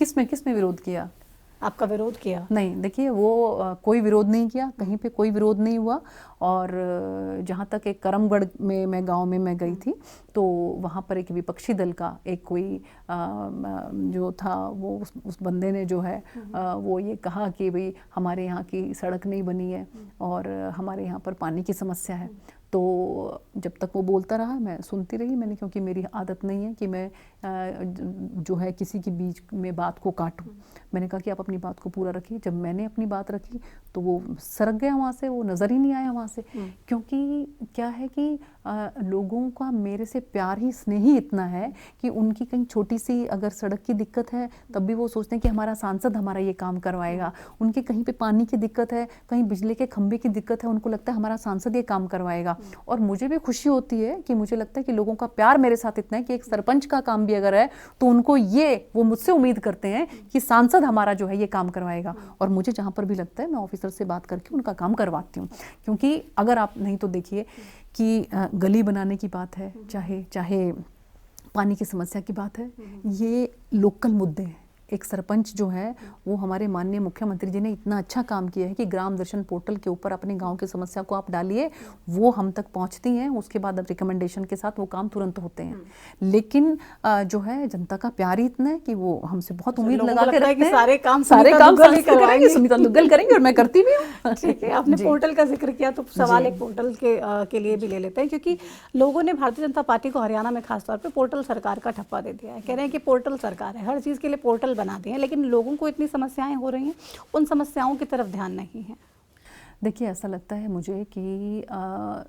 किसने विरोध किया? आपका विरोध किया? नहीं, देखिए वो कोई विरोध नहीं किया, कहीं पे कोई विरोध नहीं हुआ। और जहाँ तक एक करमगढ़ में मैं गांव में मैं गई थी तो वहाँ पर एक विपक्षी दल का एक कोई जो था वो उस बंदे ने जो है वो ये कहा कि भाई हमारे यहाँ की सड़क नहीं बनी है और हमारे यहाँ पर पानी की समस्या है। तो जब तक वो बोलता रहा मैं सुनती रही, मैंने, क्योंकि मेरी आदत नहीं है कि मैं जो है किसी के बीच में बात को काटूं। मैंने कहा कि आप अपनी बात को पूरा रखिए। जब मैंने अपनी बात रखी तो वो सरक गया वहाँ से, वो नज़र ही नहीं आया वहाँ से। क्योंकि क्या है कि लोगों का मेरे से प्यार ही, स्नेह ही इतना है कि उनकी कहीं छोटी सी अगर सड़क की दिक्कत है तब भी वो सोचते हैं कि हमारा सांसद हमारा ये काम करवाएगा। उनकी कहीं पे पानी की दिक्कत है, कहीं बिजली के खंभे की दिक्कत है, उनको लगता है हमारा सांसद ये काम करवाएगा। और मुझे भी खुशी होती है कि मुझे लगता है कि लोगों का प्यार मेरे साथ इतना है कि एक सरपंच का काम भी अगर है तो उनको वो मुझसे उम्मीद करते हैं कि सांसद हमारा जो है ये काम करवाएगा। और मुझे जहाँ पर भी लगता है मैं ऑफिसर से बात करके उनका काम करवाती हूँ। क्योंकि अगर आप नहीं तो देखिए कि गली बनाने की बात है, चाहे पानी की समस्या की बात है, ये लोकल मुद्दे हैं। एक सरपंच जो है वो हमारे माननीय मुख्यमंत्री जी ने इतना अच्छा काम किया है कि ग्राम दर्शन पोर्टल के ऊपर अपने गांव की समस्या को आप डालिए, वो हम तक पहुंचती हैं, उसके बाद अब रिकमेंडेशन के साथ वो काम तुरंत होते हैं। लेकिन जो है जनता का प्यार ही इतना है कि वो हमसे बहुत उम्मीद लगा के रखते हैं। सारे काम करेंगे, सुनीता दुग्गल करेंगे और मैं करती भी हूँ। ठीक है, आपने पोर्टल का जिक्र किया तो सवाल एक पोर्टल के लिए भी ले लेते हैं, क्योंकि लोगों ने भारतीय जनता पार्टी को हरियाणा में खासतौर पर पोर्टल सरकार का ठप्पा दे दिया है। कह रहे हैं कि पोर्टल सरकार है, हर चीज़ के लिए पोर्टल बना दिए हैं, लेकिन लोगों को इतनी समस्याएं हो रही हैं, उन समस्याओं की तरफ ध्यान नहीं है। देखिए, ऐसा लगता है मुझे कि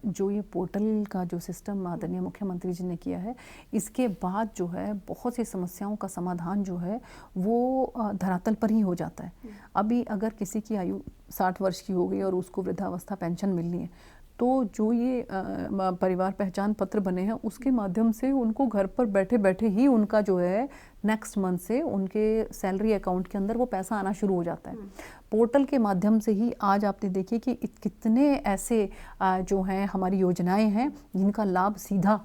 जो ये पोर्टल का जो सिस्टम आदरणीय मुख्यमंत्री जी ने किया है, इसके बाद जो है बहुत सी समस्याओं का समाधान जो है वो धरातल पर ही हो जाता है। अभी अगर किसी की आयु 60 वर्ष की हो गई और उसको वृद्धावस्था पेंशन मिलनी है तो जो ये परिवार पहचान पत्र बने हैं उसके माध्यम से उनको घर पर बैठे बैठे ही उनका जो है नेक्स्ट मंथ से उनके सैलरी अकाउंट के अंदर वो पैसा आना शुरू हो जाता है। पोर्टल के माध्यम से ही आज आपने देखिए कि कितने ऐसे जो हैं हमारी योजनाएं हैं जिनका लाभ सीधा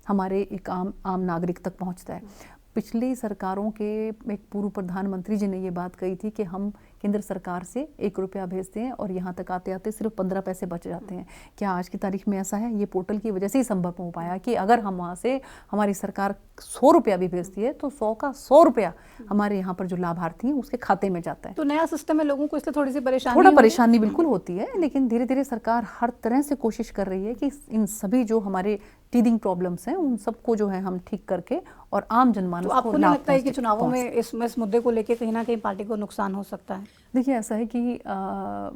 हमारे एक आम नागरिक तक पहुंचता है। पिछली सरकारों के एक पूर्व प्रधानमंत्री जी ने ये बात कही थी कि हम केंद्र सरकार से 1 रुपया भेजते हैं और यहाँ तक आते आते सिर्फ 15 पैसे बच जाते हैं। क्या आज की तारीख में ऐसा है? ये पोर्टल की वजह से ही संभव हो पाया कि अगर हम वहाँ से हमारी सरकार 100 रुपया भी भेजती है तो 100 का 100 रुपया हमारे यहाँ पर जो लाभार्थी हैं उसके खाते में जाता है। तो नया सिस्टम है, लोगों को इसलिए थोड़ी सी परेशानी बिल्कुल होती है, लेकिन धीरे धीरे सरकार हर तरह से कोशिश कर रही है कि इन सभी जो हमारे टीदिंग प्रॉब्लम्स हैं उन सबको जो है हम ठीक करके और आम जनमानस को। आपको नहीं लगता है कि चुनावों में इस मुद्दे को लेकर कहीं ना कहीं पार्टी को नुकसान हो सकता है? देखिए, ऐसा है कि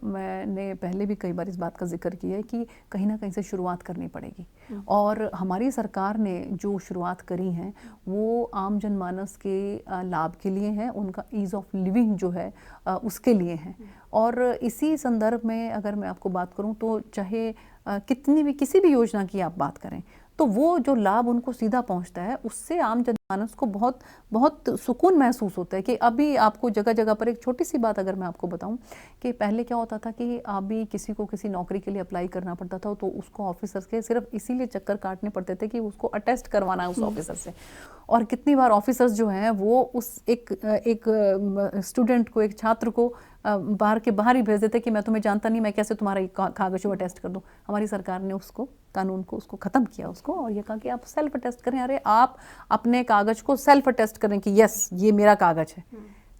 मैंने पहले भी कई बार इस बात का जिक्र किया है कि कहीं ना कहीं से शुरुआत करनी पड़ेगी और हमारी सरकार ने जो शुरुआत करी है वो आम जनमानस के लाभ के लिए है, उनका ईज़ ऑफ लिविंग जो है उसके लिए है। और इसी संदर्भ में अगर मैं आपको बात करूं तो चाहे किसी भी योजना की आप बात करें तो वो जो लाभ उनको सीधा पहुंचता है उससे आम जनमानस को बहुत बहुत सुकून महसूस होता है। कि अभी आपको जगह जगह पर एक छोटी सी बात अगर मैं आपको बताऊं कि पहले क्या होता था कि अभी किसी को किसी नौकरी के लिए अप्लाई करना पड़ता था तो उसको ऑफिसर्स के सिर्फ इसीलिए चक्कर काटने पड़ते थे कि उसको अटेस्ट करवाना है उस ऑफिसर से। और कितनी बार ऑफिसर्स जो हैं वो उस एक स्टूडेंट को, एक छात्र को बाहर के बाहर ही भेज देते कि मैं तुम्हें जानता नहीं, मैं कैसे तुम्हारा कागज को अटेस्ट कर दूं। हमारी सरकार ने उसको कानून को उसको ख़त्म किया उसको और ये कहा कि आप सेल्फ अटेस्ट करें। अरे आप अपने कागज को सेल्फ अटेस्ट करें कि यस ये मेरा कागज है।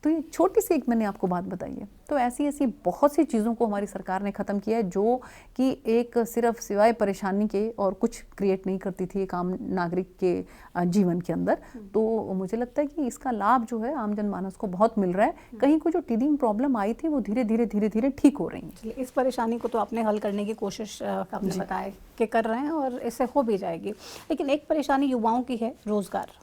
तो ये छोटी सी एक मैंने आपको बात बताई है। तो ऐसी ऐसी बहुत सी चीज़ों को हमारी सरकार ने ख़त्म किया है जो कि एक सिर्फ सिवाय परेशानी के और कुछ क्रिएट नहीं करती थी एक आम नागरिक के जीवन के अंदर। तो मुझे लगता है कि इसका लाभ जो है आम जनमानस को बहुत मिल रहा है। कहीं को जो टीदिंग प्रॉब्लम आई थी वो धीरे धीरे ठीक हो रही है। चलिए, इस परेशानी को तो आपने हल करने की कोशिश आपने बताया कि कर रहे हैं और इससे हो भी जाएगी। लेकिन एक परेशानी युवाओं की है, रोजगार।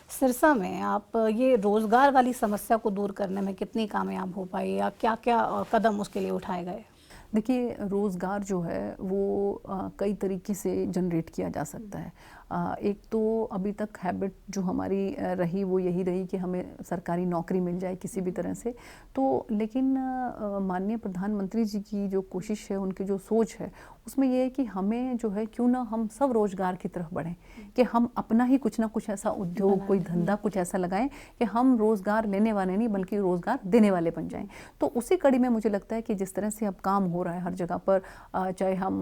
सिरसा में आप ये रोजगार वाली समस्या को दूर करने में कितनी कामयाब हो पाई या क्या क्या कदम उसके लिए उठाए गए? देखिए, रोज़गार जो है वो कई तरीके से जनरेट किया जा सकता है। एक तो अभी तक हैबिट जो हमारी रही वो यही रही कि हमें सरकारी नौकरी मिल जाए किसी भी तरह से। तो लेकिन माननीय प्रधानमंत्री जी की जो कोशिश है, उनकी जो सोच है, उसमें ये है कि हमें जो है क्यों ना हम सब रोज़गार की तरफ बढ़ें, कि हम अपना ही कुछ ना कुछ ऐसा उद्योग, कोई धंधा कुछ ऐसा लगाएं कि हम रोज़गार लेने वाले नहीं बल्कि रोज़गार देने वाले बन जाएं। तो उसी कड़ी में मुझे लगता है कि जिस तरह से अब काम हो रहा है हर जगह पर, चाहे हम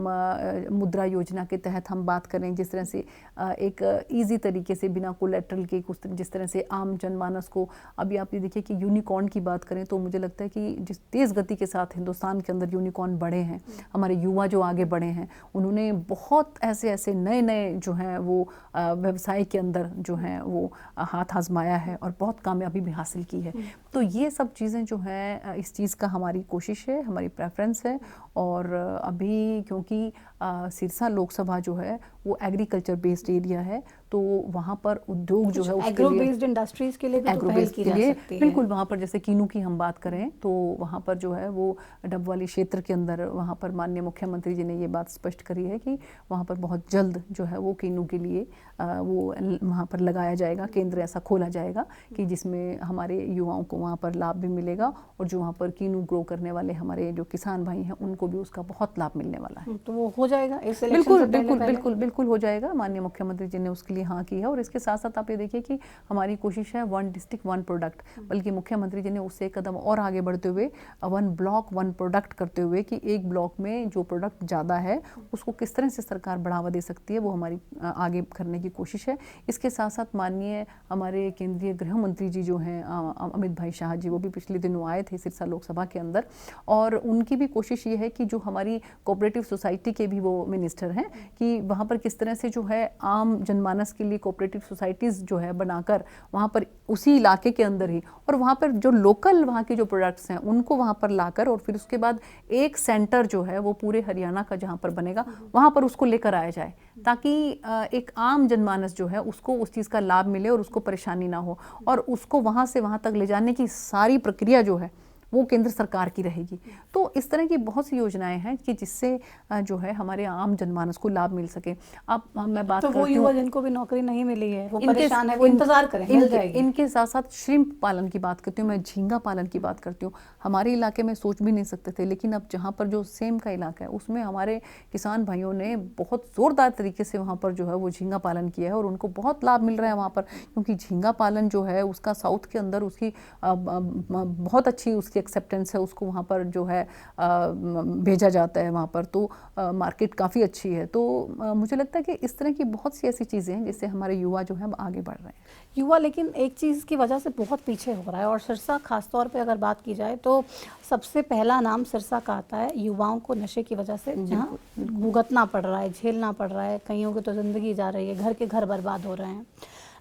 मुद्रा योजना के तहत हम बात करें, जिस तरह से एक इजी तरीके से बिना कोलेटरल के कुछ जिस तरह से आम जनमानस को, अभी आप ये देखिए कि यूनिकॉर्न की बात करें तो मुझे लगता है कि जिस तेज़ गति के साथ हिंदुस्तान के अंदर यूनिकॉर्न बढ़े हैं, हमारे युवा जो आगे बढ़े हैं, उन्होंने बहुत ऐसे ऐसे नए नए जो हैं वो व्यवसाय के अंदर जो हैं वो हाथ आजमाया है और बहुत कामयाबी भी हासिल की है। तो ये सब चीज़ें जो हैं, इस चीज़ का हमारी कोशिश है, हमारी प्रेफरेंस है। और अभी क्योंकि सिरसा लोकसभा जो है वो एग्रीकल्चर बेस्ड एरिया है, तो वहाँ पर उद्योग जो है उसके एग्रो लिए, बेस्ड इंडस्ट्रीज के लिए भी तो पहल की जा सकती है। बिल्कुल, वहाँ पर जैसे कीनू की हम बात करें तो वहाँ पर जो है वो डबवाली क्षेत्र के अंदर वहाँ पर माननीय मुख्यमंत्री जी ने ये बात स्पष्ट करी है कि वहाँ पर बहुत जल्द जो है वो कीनू के लिए वो वहाँ पर लगाया जाएगा, केंद्र ऐसा खोला जाएगा कि जिसमें हमारे युवाओं को वहाँ पर लाभ भी मिलेगा और जो वहाँ पर कीनू ग्रो करने वाले हमारे जो किसान भाई हैं उनको भी उसका बहुत लाभ मिलने वाला है। तो वो हो जाएगा इस इलेक्शन बिल्कुल से पहले बिल्कुल पहले? बिल्कुल बिल्कुल हो जाएगा। माननीय मुख्यमंत्री जी ने उसके लिए हाँ की है। और इसके साथ साथ आप ये देखिए कि हमारी कोशिश है वन डिस्ट्रिक्ट वन प्रोडक्ट, बल्कि मुख्यमंत्री जी ने उससे एक कदम और आगे बढ़ते हुए वन ब्लॉक वन प्रोडक्ट करते हुए कि एक ब्लॉक में जो प्रोडक्ट ज़्यादा है उसको किस तरह से सरकार बढ़ावा दे सकती है, वो हमारी आगे करने की कोशिश है। इसके साथ साथ माननीय हमारे केंद्रीय गृह मंत्री जी जो हैं अमित भाई शाह जी, वो भी पिछले दिनों आए थे सिरसा लोकसभा के अंदर, और उनकी भी कोशिश ये है कि जो हमारी कोऑपरेटिव सोसाइटी के भी वो मिनिस्टर हैं कि वहाँ पर किस तरह से जो है आम जनमानस के लिए कोऑपरेटिव सोसाइटीज़ जो है बनाकर वहाँ पर उसी इलाके के अंदर ही, और वहाँ पर जो लोकल वहाँ के जो प्रोडक्ट्स हैं उनको वहाँ पर लाकर और फिर उसके बाद एक सेंटर जो है वो पूरे हरियाणा का जहाँ पर बनेगा वहाँ पर उसको लेकर आया जाए, ताकि एक आम जनमानस जो है उसको उस चीज़ का लाभ मिले और उसको परेशानी ना हो, और उसको वहाँ से वहाँ तक ले जाने की सारी प्रक्रिया जो है वो केंद्र सरकार की रहेगी। तो इस तरह की बहुत सी योजनाएं हैं कि जिससे जो है हमारे आम जनमानस को लाभ मिल सके। अब मैं बात तो वो करती युवा हूँ, जिनको भी नौकरी नहीं मिली है, वो परेशान है, वो इंतजार करें, मिल जाएगी। इनके साथ साथ श्रिम्प पालन की बात करती हूँ, मैं झींगा पालन की बात करती हूँ। हमारे इलाके में सोच भी नहीं सकते थे, लेकिन अब जहाँ पर जो सेम का इलाका है उसमें हमारे किसान भाइयों ने बहुत ज़ोरदार तरीके से वहाँ पर जो है वो झींगा पालन किया है और उनको बहुत लाभ मिल रहा है वहाँ पर, क्योंकि झींगा पालन जो है उसका साउथ के अंदर उसकी बहुत अच्छी उसकी एक्सेप्टेंस है, उसको वहाँ पर जो है भेजा जाता है वहाँ पर, तो मार्केट काफ़ी अच्छी है। तो मुझे लगता है कि इस तरह की बहुत सी ऐसी चीज़ें हैं जिससे हमारे युवा जो है अब आगे बढ़ रहे हैं। युवा लेकिन एक चीज़ की वजह से बहुत पीछे हो रहा है, और सिरसा खासतौर पे अगर बात की जाए तो सबसे पहला नाम सिरसा का आता है युवाओं को नशे की वजह से जहाँ भुगतना पड़ रहा है, झेलना पड़ रहा है, कईयों की तो ज़िंदगी जा रही है, घर के घर बर्बाद हो रहे हैं।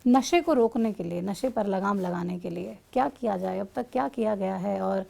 नशे को रोकने के लिए, नशे पर लगाम लगाने के लिए क्या किया जाए, अब तक क्या किया गया है और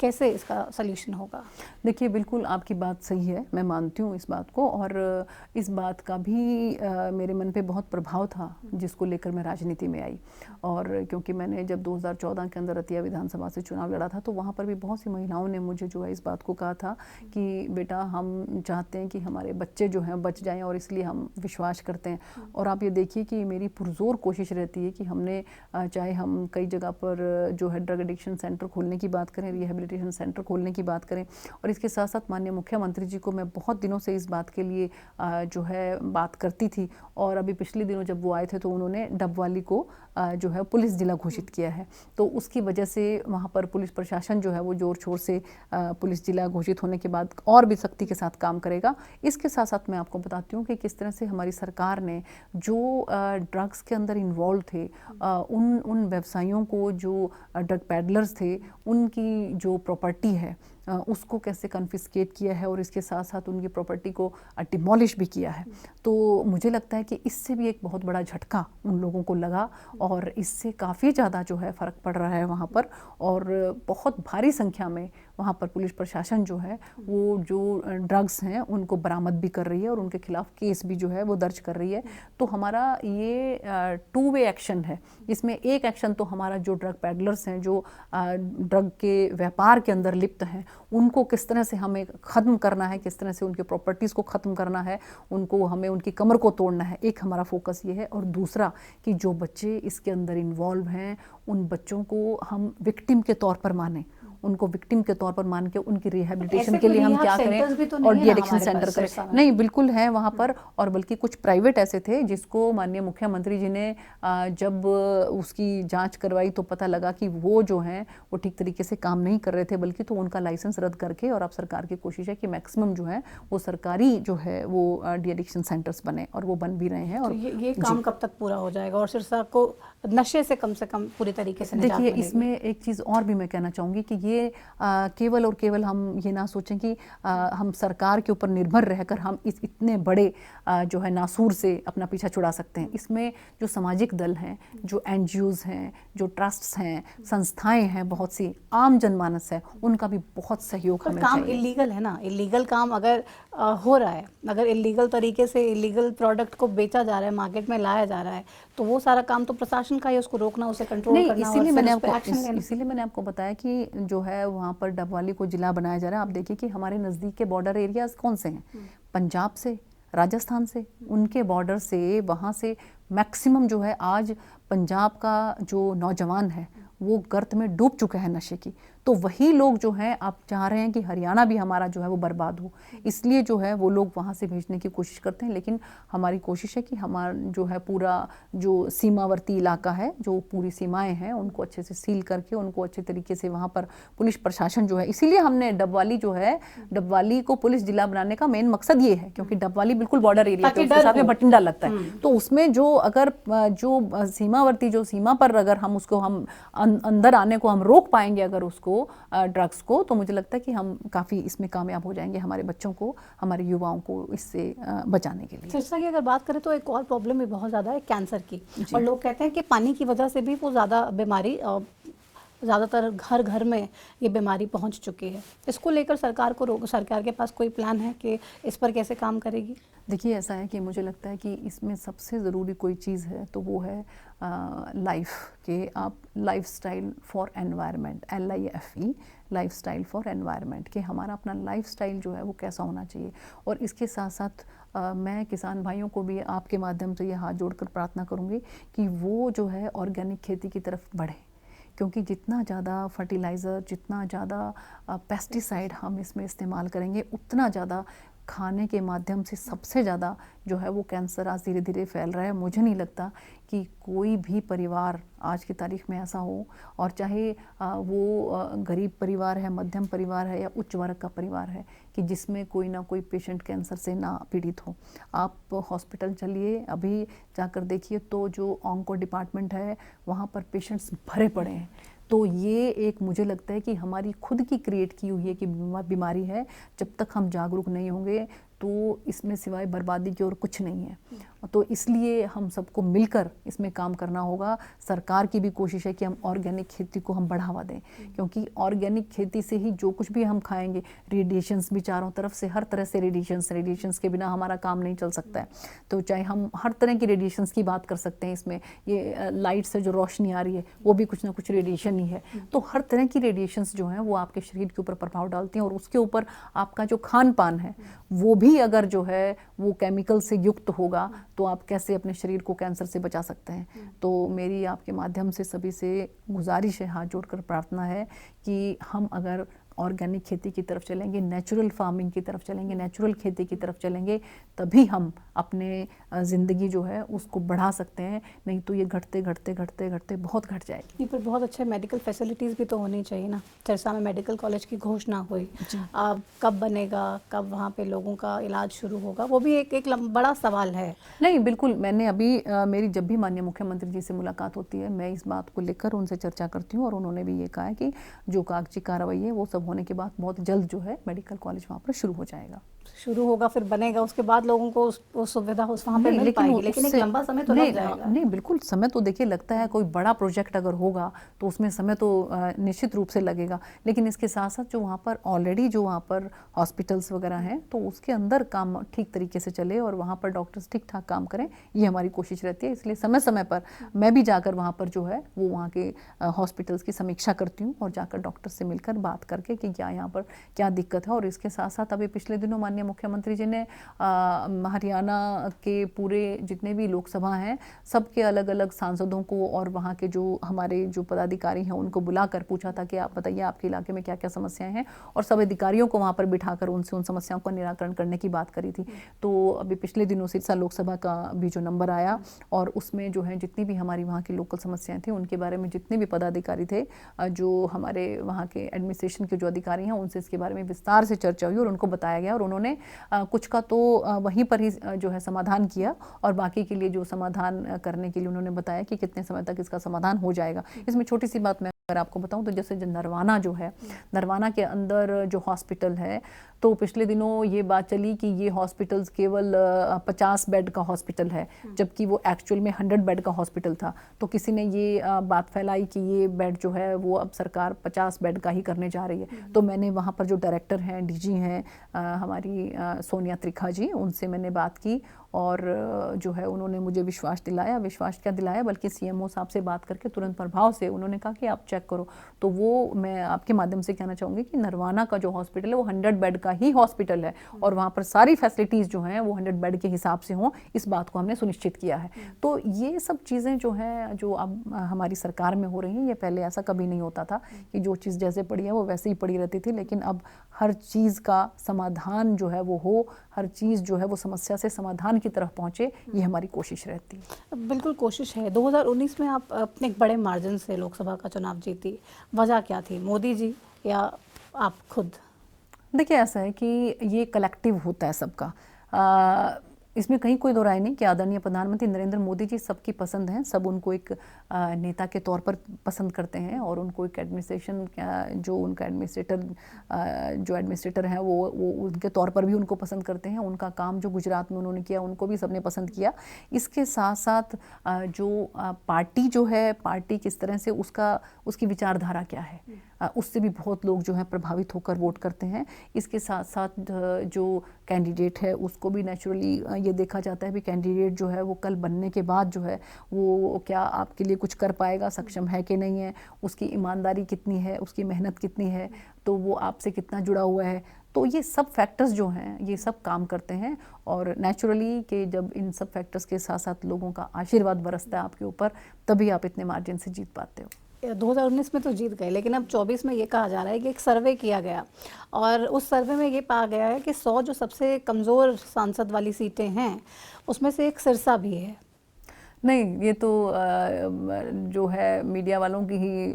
कैसे इसका सल्यूशन होगा? देखिए, बिल्कुल आपकी बात सही है, मैं मानती हूँ इस बात को, और इस बात का भी मेरे मन पे बहुत प्रभाव था जिसको लेकर मैं राजनीति में आई। और क्योंकि मैंने जब 2014 के अंदर रतिया विधानसभा से चुनाव लड़ा था तो वहाँ पर भी बहुत सी महिलाओं ने मुझे जो है इस बात को कहा था कि बेटा हम चाहते हैं कि हमारे बच्चे जो हैं बच जाएँ और इसलिए हम विश्वास करते हैं। और आप ये देखिए कि मेरी पुरजोर कोशिश रहती है कि हमने चाहे हम कई जगह पर जो है ड्रग एडिक्शन सेंटर खोलने की बात करें, रिहेबिलिटेशन सेंटर खोलने की बात करें, और इसके साथ साथ माननीय मुख्यमंत्री जी को मैं बहुत दिनों से इस बात के लिए जो है बात करती थी। और अभी पिछले दिनों जब वो आए थे तो उन्होंने डबवाली को जो है पुलिस जिला घोषित किया है, तो उसकी वजह से वहाँ पर पुलिस प्रशासन जो है वो जोर शोर से पुलिस जिला घोषित होने के बाद और भी सख्ती के साथ काम करेगा। इसके साथ साथ मैं आपको बताती हूँ कि किस तरह से हमारी सरकार ने जो ड्रग्स के अंदर इन्वॉल्व थे, उन व्यवसायियों को, जो ड्रग पैडलर्स थे, उनकी जो प्रॉपर्टी है उसको कैसे कन्फिस्केट किया है और इसके साथ साथ उनकी प्रॉपर्टी को डिमोलिश भी किया है। तो मुझे लगता है कि इससे भी एक बहुत बड़ा झटका उन लोगों को लगा और इससे काफ़ी ज़्यादा जो है फ़र्क पड़ रहा है वहाँ पर, और बहुत भारी संख्या में वहाँ पर पुलिस प्रशासन जो है वो जो ड्रग्स हैं उनको बरामद भी कर रही है और उनके खिलाफ केस भी जो है वो दर्ज कर रही है। तो हमारा ये 2 वे एक्शन है। इसमें एक एक्शन तो हमारा जो ड्रग पैडलर्स हैं, जो ड्रग के व्यापार के अंदर लिप्त हैं, उनको किस तरह से हमें ख़त्म करना है, किस तरह से उनके प्रॉपर्टीज़ को ख़त्म करना है, उनको हमें उनकी कमर को तोड़ना है, एक हमारा फोकस ये है। और दूसरा कि जो बच्चे इसके अंदर इन्वॉल्व हैं उन बच्चों को हम विक्टिम के तौर पर माने, उनको विक्टिम के तौर पर मान के उनकी रिहेबिलिटेशन के लिए हम क्या करें, तो और डी एडिक्शन सेंटर करें। नहीं, बिल्कुल है वहाँ पर, और बल्कि कुछ प्राइवेट ऐसे थे जिसको माननीय मुख्यमंत्री जी ने जब उसकी जांच करवाई तो पता लगा कि वो जो हैं वो ठीक तरीके से काम नहीं कर रहे थे, बल्कि तो उनका लाइसेंस रद्द करके, और अब सरकार की कोशिश है कि मैक्सिमम जो है वो सरकारी जो है वो डी एडिक्शन सेंटर्स बने, और वो बन भी रहे हैं। और तो ये काम कब तक पूरा हो जाएगा और सिरसा को नशे से कम पूरी तरीके से निजात देखिए, मिलेगी? इसमें एक चीज़ और भी मैं कहना चाहूँगी कि ये केवल और केवल हम ये ना सोचें कि हम सरकार के ऊपर निर्भर रहकर हम इस इतने बड़े जो है नासूर से अपना पीछा छुड़ा सकते हैं। इसमें जो सामाजिक दल हैं, जो NGOs हैं, जो ट्रस्ट्स हैं, संस्थाएं हैं, बहुत सी आम जनमानस है, उनका भी बहुत सहयोग हमें काम चाहिए। इलीगल है ना, इलीगल काम अगर हो रहा है, अगर इलीगल तरीके से इलीगल प्रोडक्ट को बेचा जा रहा है, मार्केट में लाया जा रहा है, तो वो सारा काम तो प्रशासन का ही, उसको रोकना, उसे कंट्रोल नहीं, करना, इसीलिए मैंने आपको बताया कि जो है वहाँ पर डबवाली को जिला बनाया जा रहा है। आप देखिए कि हमारे नज़दीक के बॉर्डर एरियाज कौन से हैं, पंजाब से, राजस्थान से, उनके बॉर्डर से, वहाँ से मैक्सिमम जो है आज पंजाब का जो नौजवान है वो गर्त में डूब चुका है नशे की। तो वही लोग जो हैं, आप चाह रहे हैं कि हरियाणा भी हमारा जो है वो बर्बाद हो, इसलिए जो है वो लोग वहाँ से भेजने की कोशिश करते हैं। लेकिन हमारी कोशिश है कि हमारा जो है पूरा जो सीमावर्ती इलाका है, जो पूरी सीमाएं हैं, उनको अच्छे से सील करके, उनको अच्छे तरीके से वहाँ पर पुलिस प्रशासन जो है, इसीलिए हमने डबवाली जो है, डबवाली को पुलिस जिला बनाने का मेन मकसद ये है, क्योंकि डबवाली बिल्कुल बॉर्डर एरिया है, उसके साथ में भटिंडा लगता है। तो उसमें जो अगर जो सीमावर्ती, जो सीमा पर अगर हम उसको हम अंदर आने को हम रोक पाएंगे, अगर उसको ड्रग्स को, तो मुझे लगता है कि हम काफ़ी इसमें कामयाब हो जाएंगे, हमारे बच्चों को, हमारे युवाओं को इससे बचाने के लिए। सिरसा की अगर बात करें तो एक और प्रॉब्लम भी बहुत ज़्यादा है कैंसर की, और लोग कहते हैं कि पानी की वजह से भी वो ज़्यादा बीमारी, ज़्यादातर घर घर में ये बीमारी पहुंच चुकी है। इसको लेकर सरकार के पास कोई प्लान है कि इस पर कैसे काम करेगी? देखिए, ऐसा है कि मुझे लगता है कि इसमें सबसे ज़रूरी कोई चीज़ है तो वो है लाइफ, के आप lifestyle for environment, LIFE, lifestyle for environment, कि हमारा अपना लाइफस्टाइल जो है वो कैसा होना चाहिए। और इसके साथ साथ मैं किसान भाइयों को भी आपके माध्यम से ये हाथ जोड़कर प्रार्थना करूँगी कि वो जो है ऑर्गेनिक खेती की तरफ बढ़े, क्योंकि जितना ज़्यादा फर्टिलाइज़र, जितना ज़्यादा पेस्टिसाइड हम इसमें इस्तेमाल करेंगे, उतना ज़्यादा खाने के माध्यम से सबसे ज़्यादा जो है वो कैंसर आज धीरे धीरे फैल रहा है। मुझे नहीं लगता कि कोई भी परिवार आज की तारीख में ऐसा हो, और चाहे वो गरीब परिवार है, मध्यम परिवार है, या उच्च वर्ग का परिवार है, कि जिसमें कोई ना कोई पेशेंट कैंसर से ना पीड़ित हो। आप हॉस्पिटल चलिए, अभी जाकर देखिए तो जो ऑन्को डिपार्टमेंट है वहाँ पर पेशेंट्स भरे पड़े हैं। तो ये एक मुझे लगता है कि हमारी खुद की क्रिएट की हुई है कि बीमारी है, जब तक हम जागरूक नहीं होंगे तो इसमें सिवाय बर्बादी की और कुछ नहीं है। तो इसलिए हम सबको मिलकर इसमें काम करना होगा। सरकार की भी कोशिश है कि हम ऑर्गेनिक खेती को हम बढ़ावा दें, क्योंकि ऑर्गेनिक खेती से ही जो कुछ भी हम खाएंगे, रेडिएशंस भी चारों तरफ से, हर तरह से रेडिएशंस के बिना हमारा काम नहीं चल सकता है। तो चाहे हम हर तरह की रेडिएशंस की बात कर सकते हैं इसमें, ये लाइट से जो रोशनी आ रही है वो भी कुछ ना कुछ रेडिएशन ही है। तो हर तरह की रेडिएशंस जो हैं वो आपके शरीर के ऊपर प्रभाव डालती हैं, और उसके ऊपर आपका जो खान पान है वो भी अगर जो है वो केमिकल से युक्त होगा तो आप कैसे अपने शरीर को कैंसर से बचा सकते हैं। तो मेरी आपके माध्यम से सभी से गुजारिश है, हाथ जोड़कर प्रार्थना है कि हम अगर ऑर्गेनिक खेती की तरफ चलेंगे, नेचुरल फार्मिंग की तरफ चलेंगे, नेचुरल खेती की तरफ चलेंगे, तभी हम अपने ज़िंदगी जो है उसको बढ़ा सकते हैं। नहीं तो ये घटते घटते घटते घटते बहुत घट जाएगी। नहीं, पर बहुत अच्छे मेडिकल फैसिलिटीज़ भी तो होनी चाहिए ना। सिरसा में मेडिकल कॉलेज की घोषणा हुई, कब बनेगा, कब वहाँ पे लोगों का इलाज शुरू होगा, वो भी एक बड़ा सवाल है। नहीं, बिल्कुल, मैंने अभी मेरी जब भी माननीय मुख्यमंत्री जी से मुलाकात होती है, मैं इस बात को लेकर उनसे चर्चा करती हूँ और उन्होंने भी ये कहा है कि जो कागजी कार्रवाई है वो सब होने के बाद बहुत जल्द जो है मेडिकल कॉलेज वहाँ पर शुरू हो जाएगा। शुरू होगा, फिर बनेगा, उसके बाद लोगों को वो सुविधा वहाँ पे मिल पाएगी, लेकिन एक लंबा समय तो लग जाएगा। नहीं, बिल्कुल समय तो देखिए लगता है, कोई बड़ा प्रोजेक्ट अगर होगा तो उसमें समय तो निश्चित रूप से लगेगा, लेकिन इसके साथ साथ जो वहाँ पर ऑलरेडी जो वहाँ पर हॉस्पिटल्स वगैरह हैं तो उसके अंदर काम ठीक तरीके से चले और वहाँ पर डॉक्टर्स ठीक ठाक काम करें, ये हमारी कोशिश रहती है। इसलिए समय समय पर मैं भी जाकर वहाँ पर जो है वो वहाँ के हॉस्पिटल्स की समीक्षा करती हूँ और जाकर डॉक्टर से मिलकर बात करके कि क्या यहाँ पर क्या दिक्कत है। और इसके साथ साथ अभी पिछले दिनों माननीय मुख्यमंत्री जी ने हरियाणा के पूरे जितने भी लोकसभा हैं सबके अलग अलग सांसदों को और वहाँ के जो हमारे जो पदाधिकारी हैं उनको बुलाकर पूछा था कि आप बताइए आपके इलाके में क्या क्या समस्याएं हैं, और सब अधिकारियों को वहाँ पर बिठाकर उनसे उन समस्याओं का निराकरण करने की बात करी थी। तो अभी पिछले दिनों सिरसा लोकसभा का भी जो नंबर आया और उसमें जो है जितनी भी हमारी वहाँ की लोकल समस्याएं थी उनके बारे में जितने भी पदाधिकारी थे, जो हमारे वहाँ के एडमिनिस्ट्रेशन के जो अधिकारी हैं उनसे इसके बारे में विस्तार से चर्चा हुई और उनको बताया गया और उन्होंने कुछ का तो वहीं पर ही जो है समाधान किया और बाकी के लिए जो समाधान करने के लिए उन्होंने बताया कि कितने समय तक इसका समाधान हो जाएगा। इसमें छोटी सी बात मैं अगर आपको बताऊं तो जैसे नरवाना जो है, नरवाना के अंदर जो हॉस्पिटल है, तो पिछले दिनों ये बात चली कि ये हॉस्पिटल्स केवल 50 बेड का हॉस्पिटल है, जबकि वो एक्चुअल में 100 बेड का हॉस्पिटल था। तो किसी ने ये बात फैलाई कि ये बेड जो है वो अब सरकार 50 बेड का ही करने जा रही है। तो मैंने वहाँ पर जो डायरेक्टर हैं, डीजी हैं हमारी सोनिया त्रिखा जी, उनसे मैंने बात की और जो है उन्होंने मुझे विश्वास दिलाया, विश्वास क्या दिलाया बल्कि सीएमओ साहब से बात करके तुरंत प्रभाव से उन्होंने कहा कि आप चेक करो। तो वो मैं आपके माध्यम से कहना चाहूँगी कि नरवाना का जो हॉस्पिटल है वो 100 बेड का ही हॉस्पिटल है और वहाँ पर सारी फैसिलिटीज़ जो हैं वो 100 बेड के हिसाब से हों, इस बात को हमने सुनिश्चित किया है। तो ये सब चीज़ें जो हैं जो अब हमारी सरकार में हो रही हैं, ये पहले ऐसा कभी नहीं होता था कि जो चीज़ जैसे पड़ी है वो वैसे ही पड़ी रहती थी, लेकिन अब हर चीज़ का समाधान जो है वो हो, हर चीज़ जो है वो समस्या से समाधान की तरफ पहुँचे, ये हमारी कोशिश रहती है। बिल्कुल कोशिश है। 2019 में आप अपने एक बड़े मार्जिन से लोकसभा का चुनाव जीती, वजह क्या थी, मोदी जी या आप खुद? देखिए ऐसा है कि ये कलेक्टिव होता है सबका, इसमें कहीं कोई दो राय नहीं कि आदरणीय प्रधानमंत्री नरेंद्र मोदी जी सबकी पसंद हैं, सब उनको एक नेता के तौर पर पसंद करते हैं और उनको एक एडमिनिस्ट्रेशन जो उनका एडमिनिस्ट्रेटर हैं वो उनके तौर पर भी उनको पसंद करते हैं। उनका काम जो गुजरात में उन्होंने किया उनको भी सबने पसंद किया। इसके साथ साथ जो पार्टी जो है, पार्टी किस तरह से उसकी विचारधारा क्या है, उससे भी बहुत लोग जो हैं प्रभावित होकर वोट करते हैं। इसके साथ साथ जो कैंडिडेट है उसको भी नेचुरली ये देखा जाता है भी कैंडिडेट जो है वो कल बनने के बाद जो है वो क्या आपके लिए कुछ कर पाएगा, सक्षम है कि नहीं है, उसकी ईमानदारी कितनी है, उसकी मेहनत कितनी है, तो वो आपसे कितना जुड़ा हुआ है। तो ये सब फैक्टर्स जो हैं ये सब काम करते हैं और नेचुरली कि जब इन सब फैक्टर्स के साथ साथ लोगों का आशीर्वाद बरसता है आपके ऊपर, तभी आप इतने मार्जिन से जीत पाते हो। 2019 में तो जीत गए, लेकिन अब 24 में ये कहा जा रहा है कि एक सर्वे किया गया और उस सर्वे में ये पाया गया है कि 100 जो सबसे कमज़ोर सांसद वाली सीटें हैं उसमें से एक सिरसा भी है। नहीं, ये तो जो है मीडिया वालों की ही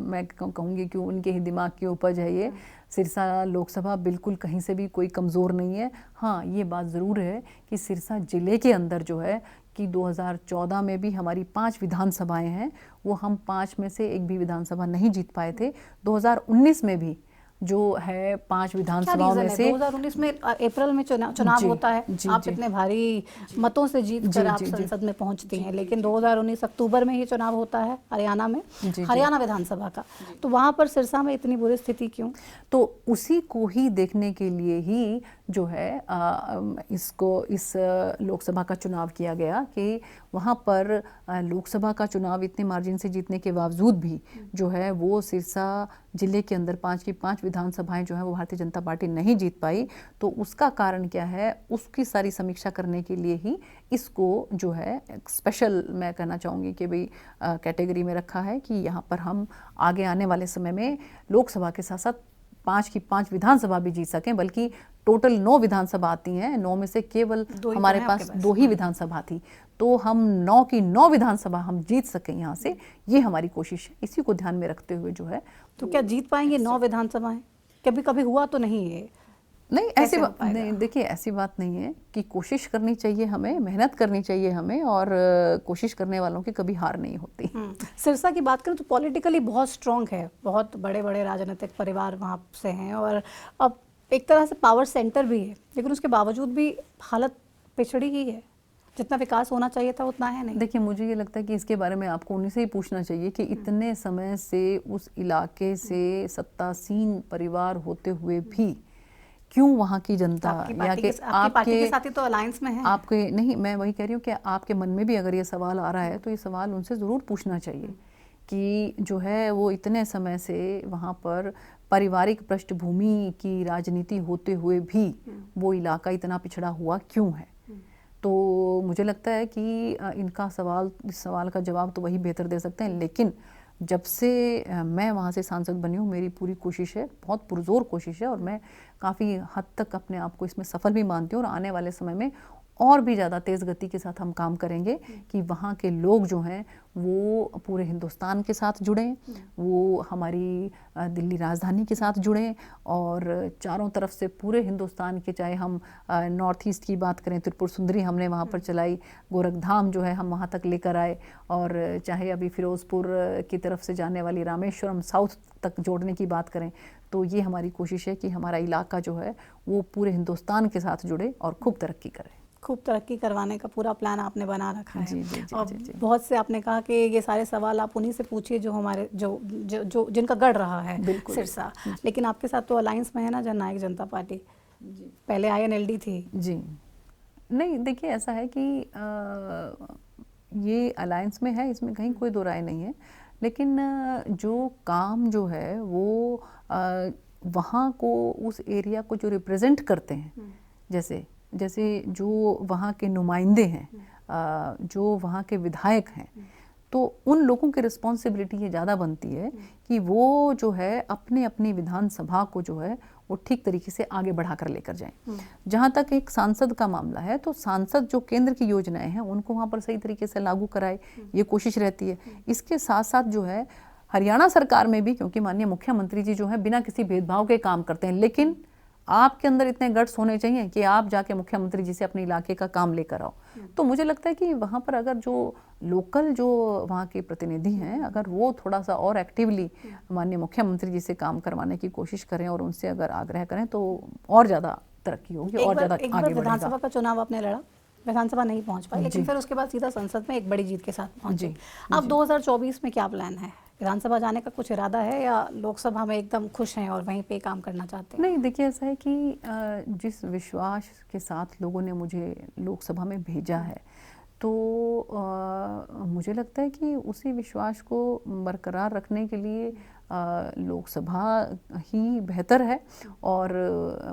मैं कहूँगी कि उनके ही दिमाग की उपज है ये। सिरसा लोकसभा बिल्कुल कहीं से भी कोई कमज़ोर नहीं है। हाँ, ये बात ज़रूर है कि सिरसा ज़िले के अंदर जो है कि 2014 में भी हमारी 5 विधानसभाएं हैं, वो हम 5 में से एक भी विधानसभा नहीं जीत पाए थे। 2019 में भी जो है 5 विधानसभाओं में से 2019 में अप्रैल में चुनाव होता है, आप इतने भारी मतों से जीत कर आप संसद में पहुंचती हैं, लेकिन 2019 अक्टूबर में ही चुनाव होता है हरियाणा में, हरियाणा विधानसभा का। तो वहां पर सिरसा में इतनी बुरी स्थिति क्यों? तो उसी को ही देखने के लिए ही जो है इस लोकसभा का चुनाव किया गया कि वहाँ पर लोकसभा का चुनाव इतने मार्जिन से जीतने के बावजूद भी जो है वो सिरसा जिले के अंदर 5 की 5 विधानसभाएं जो है वो भारतीय जनता पार्टी नहीं जीत पाई। तो उसका कारण क्या है, उसकी सारी समीक्षा करने के लिए ही इसको जो है स्पेशल मैं कहना चाहूँगी कि भाई कैटेगरी में रखा है कि यहाँ पर हम आगे आने वाले समय में लोकसभा के साथ साथ 5 की 5 विधानसभा भी जीत सकें, बल्कि टोटल 9 विधानसभा आती हैं, 9 में से केवल हमारे पास 2 ही विधानसभा थी, तो हम 9 की 9 विधानसभा हम जीत सकें यहाँ से, ये हमारी कोशिश है। इसी को ध्यान में रखते हुए जो है, तो क्या जीत पाएंगे 9 विधानसभाएं? कभी कभी हुआ तो नहीं है? नहीं, ऐसी बात नहीं, देखिए ऐसी बात नहीं है कि कोशिश करनी चाहिए, हमें मेहनत करनी चाहिए हमें, और कोशिश करने वालों की कभी हार नहीं होती। सिरसा की बात करें तो पॉलिटिकली बहुत स्ट्रांग है, बहुत बड़े बड़े राजनीतिक परिवार वहाँ से हैं, और अब एक तरह से पावर सेंटर भी है, लेकिन उसके बावजूद भी हालत पिछड़ी ही है, जितना विकास होना चाहिए था उतना है नहीं। देखिए, मुझे ये लगता है कि इसके बारे में आपको उन्हीं से ही पूछना चाहिए कि इतने समय से उस इलाके से सत्तासीन परिवार होते हुए भी क्यों वहाँ की जनता या कि आपकी पार्टी के साथ ही तो अलायंस में है, आपके नहीं, मैं वही कह रही हूँ कि आपके मन में भी अगर ये सवाल आ रहा है तो ये सवाल उनसे ज़रूर पूछना चाहिए कि जो है वो इतने समय से वहाँ पर पारिवारिक पृष्ठभूमि की राजनीति होते हुए भी वो इलाका इतना पिछड़ा हुआ क्यों है। तो मुझे लगता है कि इस सवाल का जवाब तो वही बेहतर दे सकते हैं। लेकिन जब से मैं वहाँ से सांसद बनी हूँ, मेरी पूरी कोशिश है, बहुत पुरजोर कोशिश है, और मैं काफ़ी हद तक अपने आप को इसमें सफल भी मानती हूँ, और आने वाले समय में और भी ज़्यादा तेज़ गति के साथ हम काम करेंगे कि वहाँ के लोग जो हैं वो पूरे हिंदुस्तान के साथ जुड़ें, वो हमारी दिल्ली राजधानी के साथ जुड़ें, और चारों तरफ से पूरे हिंदुस्तान के, चाहे हम नॉर्थ ईस्ट की बात करें, त्रिपुर सुंदरी हमने वहाँ पर चलाई, गोरखधाम जो है हम वहाँ तक लेकर आए, और चाहे अभी फिरोज़पुर की तरफ से जाने वाली रामेश्वरम साउथ तक जोड़ने की बात करें, तो ये हमारी कोशिश है कि हमारा इलाका जो है वो पूरे हिंदुस्तान के साथ जुड़े और खूब तरक्की करे। खूब तरक्की करवाने का पूरा प्लान आपने बना रखा है। जी, और जी। बहुत से आपने कहा कि ये सारे सवाल आप उन्हीं से पूछिए जो हमारे जो जिनका गढ़ रहा है सिरसा, लेकिन आपके साथ तो अलायंस में है ना जननायक जनता पार्टी, पहले INLD थी। जी नहीं, देखिए ऐसा है कि ये अलायंस में है, इसमें कहीं कोई दो राय नहीं है, लेकिन जो काम जो है वो वहाँ को, उस एरिया को जो रिप्रेजेंट करते हैं, जैसे जो वहाँ के नुमाइंदे हैं, जो वहाँ के विधायक हैं, तो उन लोगों की रिस्पॉन्सिबिलिटी ये ज़्यादा बनती है कि वो जो है अपने अपनी विधानसभा को जो है वो ठीक तरीके से आगे बढ़ा कर लेकर जाएं। जहाँ तक एक सांसद का मामला है, तो सांसद जो केंद्र की योजनाएं हैं उनको वहाँ पर सही तरीके से लागू कराए, ये कोशिश रहती है। इसके साथ साथ जो है हरियाणा सरकार में भी, क्योंकि माननीय मुख्यमंत्री जी जो है बिना किसी भेदभाव के काम करते हैं, लेकिन आपके अंदर इतने गट्स होने चाहिए कि आप जाके मुख्यमंत्री जी से अपने इलाके का काम लेकर आओ। तो मुझे लगता है कि वहाँ पर अगर जो लोकल जो वहाँ के प्रतिनिधि हैं, अगर वो थोड़ा सा और एक्टिवली माननीय मुख्यमंत्री जी से काम करवाने की कोशिश करें और उनसे अगर आग्रह करें, तो और ज़्यादा तरक्की होगी और ज़्यादा आगे बढ़ेगा। विधानसभा का चुनाव आपने लड़ा, विधानसभा नहीं पहुंच पाई, लेकिन फिर उसके बाद सीधा संसद में एक बड़ी जीत के साथ पहुंचे। अब 2024 में क्या प्लान है? विधानसभा जाने का कुछ इरादा है या लोकसभा में एकदम खुश हैं और वहीं पे काम करना चाहते हैं? नहीं, देखिए ऐसा है कि जिस विश्वास के साथ लोगों ने मुझे लोकसभा में भेजा है, तो मुझे लगता है कि उसी विश्वास को बरकरार रखने के लिए लोकसभा ही बेहतर है, और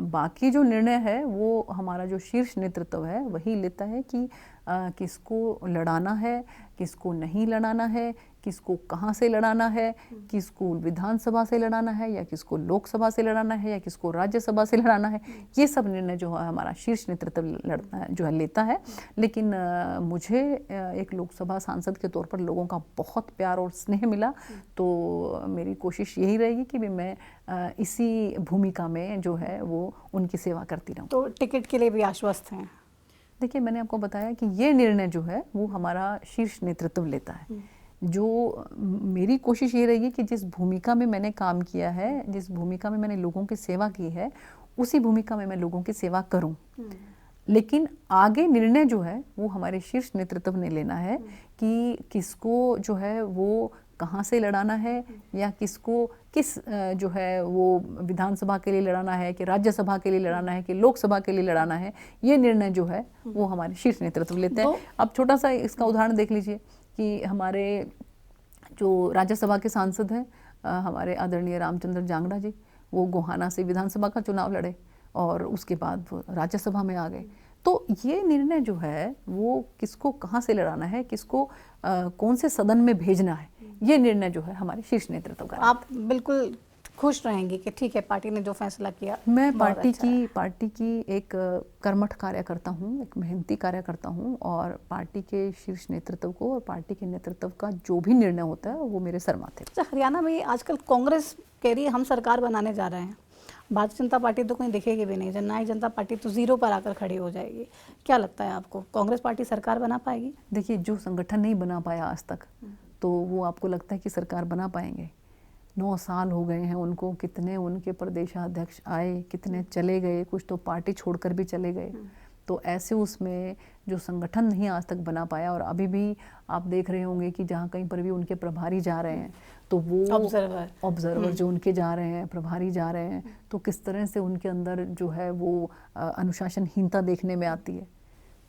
बाकी जो निर्णय है वो हमारा जो शीर्ष नेतृत्व है वही लेता है कि किसको लड़ाना है, किसको नहीं लड़ाना है, किसको कहाँ से लड़ाना है, किसको विधानसभा से लड़ाना है या किसको लोकसभा से लड़ाना है या किसको राज्यसभा से लड़ाना है। ये सब निर्णय जो है हमारा शीर्ष नेतृत्व लेता है। लेकिन मुझे एक लोकसभा सांसद के तौर पर लोगों का बहुत प्यार और स्नेह मिला, तो मेरी कोशिश यही रहेगी कि मैं इसी भूमिका में जो है वो उनकी सेवा करती रहूँ। तो टिकट के लिए भी आश्वस्त हैं? देखिए, मैंने आपको बताया कि ये निर्णय जो है वो हमारा शीर्ष नेतृत्व लेता है। जो मेरी कोशिश ये रहेगी कि जिस भूमिका में मैंने काम किया है, जिस भूमिका में मैंने लोगों की सेवा की है, उसी भूमिका में मैं लोगों की सेवा करूं। लेकिन आगे निर्णय जो है वो हमारे शीर्ष नेतृत्व ने लेना है कि किसको जो है वो कहाँ से लड़ाना है, या किसको किस जो है वो विधानसभा के लिए लड़ाना है, कि राज्यसभा के लिए लड़ाना है, कि लोकसभा के लिए लड़ाना है। ये निर्णय जो है वो हमारे शीर्ष नेतृत्व लेते हैं। अब छोटा सा इसका उदाहरण देख लीजिए कि हमारे जो राज्यसभा के सांसद हैं, हमारे आदरणीय रामचंद्र जांगड़ा जी, वो गोहाना से विधानसभा का चुनाव लड़े और उसके बाद वो राज्यसभा में आ गए। तो ये निर्णय जो है वो किसको कहाँ से लड़ाना है, किसको कौन से सदन में भेजना है, ये निर्णय जो है हमारे शीर्ष नेतृत्व का। आप बिल्कुल खुश रहेंगी कि ठीक है पार्टी ने जो फैसला किया मैं बहुत अच्छा है। पार्टी की एक कर्मठ कार्यकर्ता हूँ, एक मेहनती कार्यकर्ता हूँ, और पार्टी के शीर्ष नेतृत्व को और पार्टी के नेतृत्व का जो भी निर्णय होता है वो मेरे सर माथे पे। अच्छा, हरियाणा में आजकल कांग्रेस कह रही है हम सरकार बनाने जा रहे हैं, भारतीय जनता पार्टी तो कहीं दिखेगी भी नहीं, जननायक जनता पार्टी तो जीरो पर आकर खड़ी हो जाएगी। क्या लगता है आपको, कांग्रेस पार्टी सरकार बना पाएगी? देखिए, जो संगठन नहीं बना पाया आज तक, तो वो आपको लगता है कि सरकार बना पाएंगे? 9 साल हो गए हैं उनको, कितने उनके प्रदेशाध्यक्ष आए, कितने चले गए, कुछ तो पार्टी छोड़कर भी चले गए। तो ऐसे उसमें जो संगठन नहीं आज तक बना पाया, और अभी भी आप देख रहे होंगे कि जहाँ कहीं पर भी उनके प्रभारी जा रहे हैं तो वो ऑब्जर्वर जो उनके जा रहे हैं, प्रभारी जा रहे हैं, तो किस तरह से उनके अंदर जो है वो अनुशासनहीनता देखने में आती है।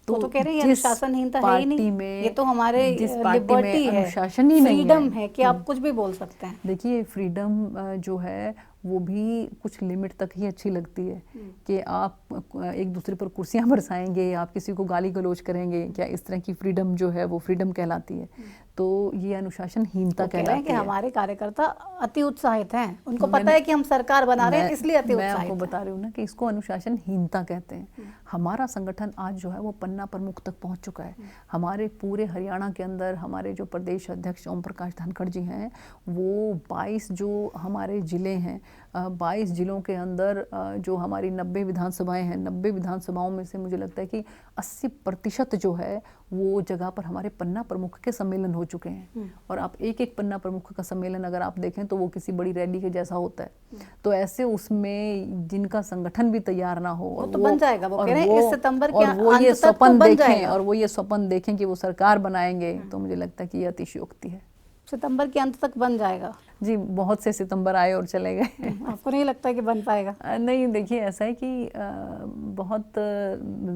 तो कह रहे हैं अनुशासनहीनता है ही नहीं, में, ये तो हमारे लिबर्टी है, अनुशासन ही नहीं फ्रीडम है कि आप कुछ भी बोल सकते हैं। देखिए, फ्रीडम जो है वो भी कुछ लिमिट तक ही अच्छी लगती है कि आप एक दूसरे पर कुर्सियां बरसाएंगे, आप किसी को गाली गलौज करेंगे, क्या इस तरह की फ्रीडम जो है वो फ्रीडम कहलाती है? तो ये अनुशासनहीनता कहलाती है। कि हमारे कार्यकर्ता अति उत्साहित हैं, उनको पता है कि हम सरकार बना रहे हैं, इसलिए अति उत्साहित हैं। मैं आपको बता रही हूँ ना कि इसको अनुशासनहीनता कहते हैं। हमारा संगठन आज जो है वो पन्ना प्रमुख तक पहुंच चुका है। हमारे पूरे हरियाणा के अंदर हमारे जो प्रदेश अध्यक्ष ओम प्रकाश धनखड़ जी हैं, वो 22 जो हमारे जिले हैं, 22 जिलों के अंदर जो हमारी 90 विधानसभाएं हैं, 90 विधानसभाओं में से मुझे लगता है कि 80% जो है वो जगह पर हमारे पन्ना प्रमुख के सम्मेलन हो चुके हैं। और आप एक एक पन्ना प्रमुख का सम्मेलन अगर आप देखें तो वो किसी बड़ी रैली के जैसा होता है। तो ऐसे उसमें जिनका संगठन भी तैयार ना हो, वो तो बन जाएगा, वो कह रहे हैं इस सितंबर के वो ये अंत तक स्वप्न तो बन देखें, जाएगा। और वो ये स्वप्न देखें कि वो सरकार बनाएंगे, तो मुझे लगता है कि ये अतिशयोक्ति है। सितंबर के अंत तक बन जाएगा? जी, बहुत से सितंबर आए और चले गए। आपको नहीं लगता कि बन पाएगा? नहीं, देखिए ऐसा है कि बहुत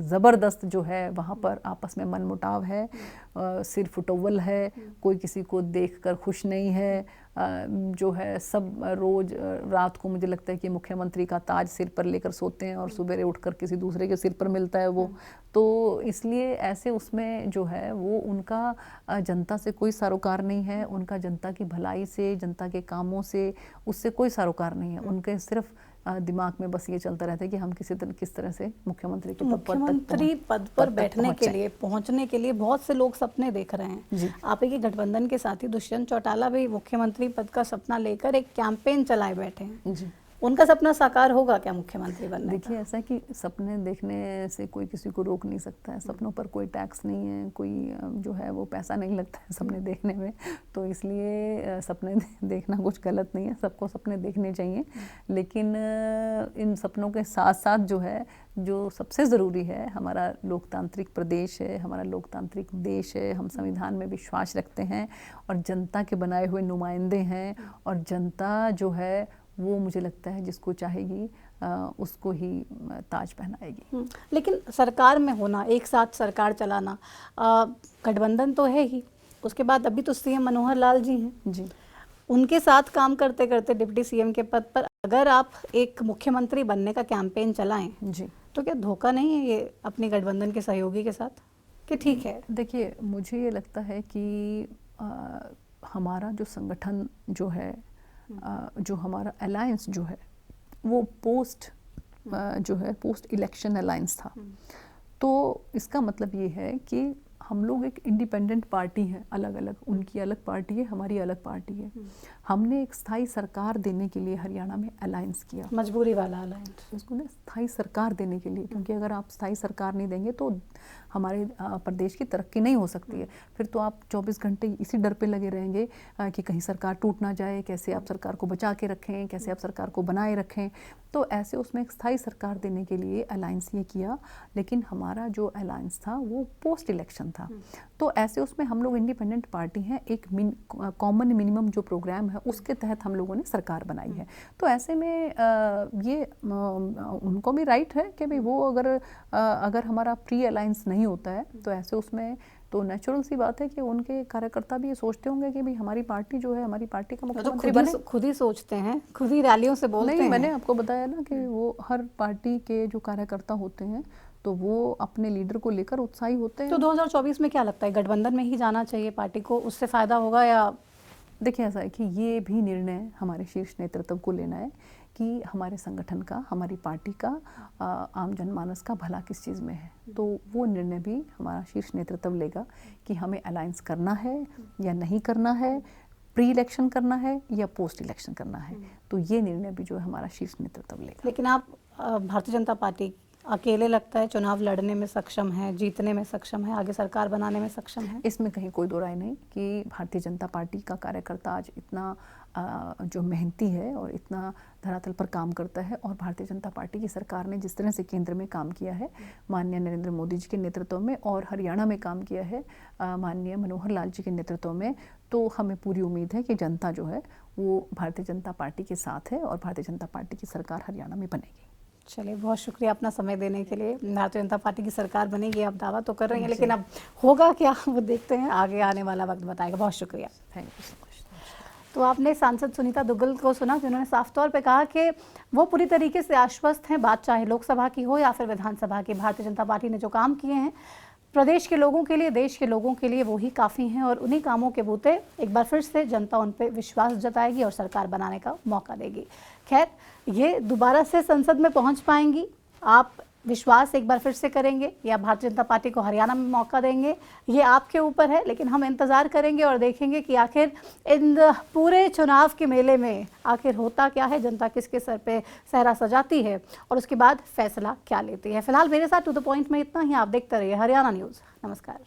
ज़बरदस्त जो है वहाँ पर आपस में मनमुटाव है, सिर फुटोवल है, कोई किसी को देखकर खुश नहीं है। जो है सब रोज़ रात को मुझे लगता है कि मुख्यमंत्री का ताज सिर पर लेकर सोते हैं और सुबह उठकर किसी दूसरे के सिर पर मिलता है वो। तो इसलिए ऐसे उसमें जो है वो उनका जनता से कोई सरोकार नहीं है, उनका जनता की भलाई से, जनता के कामों से, उससे कोई सरोकार नहीं है। उनके सिर्फ दिमाग में बस ये चलता रहता है कि हम किस तरह से मुख्यमंत्री के पद पर बैठने के लिए, पहुंचने के लिए बहुत से लोग सपने देख रहे हैं। आप एक गठबंधन के साथी दुष्यंत चौटाला भी मुख्यमंत्री पद का सपना लेकर एक कैंपेन चलाए बैठे हैं जी। उनका सपना साकार होगा क्या मुख्यमंत्री बनने का? देखिए, ऐसा है कि सपने देखने से कोई किसी को रोक नहीं सकता है। सपनों पर कोई टैक्स नहीं है, कोई जो है वो पैसा नहीं लगता है सपने देखने में, तो इसलिए सपने देखना कुछ गलत नहीं है, सबको सपने देखने चाहिए। लेकिन इन सपनों के साथ साथ जो है, जो सबसे ज़रूरी है, हमारा लोकतांत्रिक प्रदेश है, हमारा लोकतांत्रिक देश है, हम संविधान में विश्वास रखते हैं और जनता के बनाए हुए नुमाइंदे हैं, और जनता जो है वो मुझे लगता है जिसको चाहेगी उसको ही ताज पहनाएगी। लेकिन सरकार में होना, एक साथ सरकार चलाना, गठबंधन तो है ही, उसके बाद अभी तो सीएम मनोहर लाल जी हैं जी, उनके साथ काम करते करते डिप्टी सीएम के पद पर अगर आप एक मुख्यमंत्री बनने का कैंपेन चलाएं जी, तो क्या धोखा नहीं है ये अपनी गठबंधन के सहयोगी के साथ कि ठीक है? देखिए, मुझे ये लगता है कि हमारा जो संगठन जो है, जो हमारा अलायंस जो है वो पोस्ट इलेक्शन अलायंस था। तो इसका मतलब ये है कि हम लोग एक इंडिपेंडेंट पार्टी हैं, अलग अलग, उनकी अलग पार्टी है, हमारी अलग पार्टी है। हमने एक स्थायी सरकार देने के लिए हरियाणा में अलायंस किया, मजबूरी वाला अलायंस, उसको ना स्थायी सरकार देने के लिए, क्योंकि अगर आप स्थायी सरकार नहीं देंगे तो हमारे प्रदेश की तरक्की नहीं हो सकती है। फिर तो आप 24 घंटे इसी डर पे लगे रहेंगे कि कहीं सरकार टूट ना जाए, कैसे आप सरकार को बचा के रखें, कैसे आप सरकार को बनाए रखें। तो ऐसे उसमें एक स्थायी सरकार देने के लिए अलायंस ये किया, लेकिन हमारा जो अलायंस था वो पोस्ट इलेक्शन था। तो ऐसे उसमें हम लोग इंडिपेंडेंट पार्टी हैं, एक कॉमन मिनिमम जो प्रोग्राम है उसके तहत हम लोगों ने सरकार बनाई है। तो ऐसे में ये उनको भी राइट है कि भाई वो अगर हमारा प्री अलायंस नहीं होता है तो ऐसे उसमें तो नेचुरल सी बात है कि उनके कार्यकर्ता भी ये सोचते होंगे कि भाई हमारी पार्टी जो है, हमारी पार्टी का मुख्यमंत्री बने। खुद ही सोचते हैं, खुद ही रैलियों से बोलते हैं। मैंने आपको बताया ना कि वो हर पार्टी के जो कार्यकर्ता होते हैं तो वो अपने लीडर को लेकर उत्साही होते हैं। तो 2024 में क्या लगता है, गठबंधन में ही जाना चाहिए पार्टी को, उससे फायदा होगा या देखिए ऐसा है कि ये भी निर्णय हमारे शीर्ष नेतृत्व को लेना है कि हमारे संगठन का, हमारी पार्टी का, आम जनमानस का भला किस चीज़ में है। तो वो निर्णय भी हमारा शीर्ष नेतृत्व लेगा कि हमें अलायंस करना है या नहीं करना है, प्री इलेक्शन करना है या पोस्ट इलेक्शन करना है। तो ये निर्णय भी जो है हमारा शीर्ष नेतृत्व लेगा। लेकिन आप भारतीय जनता पार्टी अकेले लगता है चुनाव लड़ने में सक्षम है, जीतने में सक्षम है, आगे सरकार बनाने में सक्षम है? इसमें कहीं कोई दो राय नहीं कि भारतीय जनता पार्टी का कार्यकर्ता आज इतना जो मेहनती है और इतना धरातल पर काम करता है, और भारतीय जनता पार्टी की सरकार ने जिस तरह से केंद्र में काम किया है माननीय नरेंद्र मोदी जी के नेतृत्व में, और हरियाणा में काम किया है माननीय मनोहर लाल जी के नेतृत्व में, तो हमें पूरी उम्मीद है कि जनता जो है वो भारतीय जनता पार्टी के साथ है और भारतीय जनता पार्टी की सरकार हरियाणा में बनेगी। चलिए, बहुत शुक्रिया अपना समय देने के लिए। भारतीय जनता पार्टी की सरकार बनेगी, आप दावा तो कर रही हैं, लेकिन अब होगा क्या वो देखते हैं, आगे आने वाला वक्त बताएगा। बहुत शुक्रिया। Thank you so much. तो आपने सांसद सुनीता दुग्गल को सुना, जिन्होंने साफ तौर पे कहा कि वो पूरी तरीके से आश्वस्त हैं, बात चाहे लोकसभा की हो या फिर विधानसभा की। भारतीय जनता पार्टी ने जो काम किए हैं प्रदेश के लोगों के लिए, देश के लोगों के लिए, वो ही काफ़ी हैं, और उन्हीं कामों के बूते एक बार फिर से जनता उन पे विश्वास जताएगी और सरकार बनाने का मौका देगी। खैर, ये दोबारा से संसद में पहुंच पाएंगी, आप विश्वास एक बार फिर से करेंगे या भारतीय जनता पार्टी को हरियाणा में मौका देंगे, ये आपके ऊपर है। लेकिन हम इंतज़ार करेंगे और देखेंगे कि आखिर इन पूरे चुनाव के मेले में आखिर होता क्या है, जनता किसके सर पे सहरा सजाती है और उसके बाद फैसला क्या लेती है। फिलहाल मेरे साथ टू द पॉइंट में इतना ही। आप देखते रहिए हरियाणा न्यूज़। नमस्कार।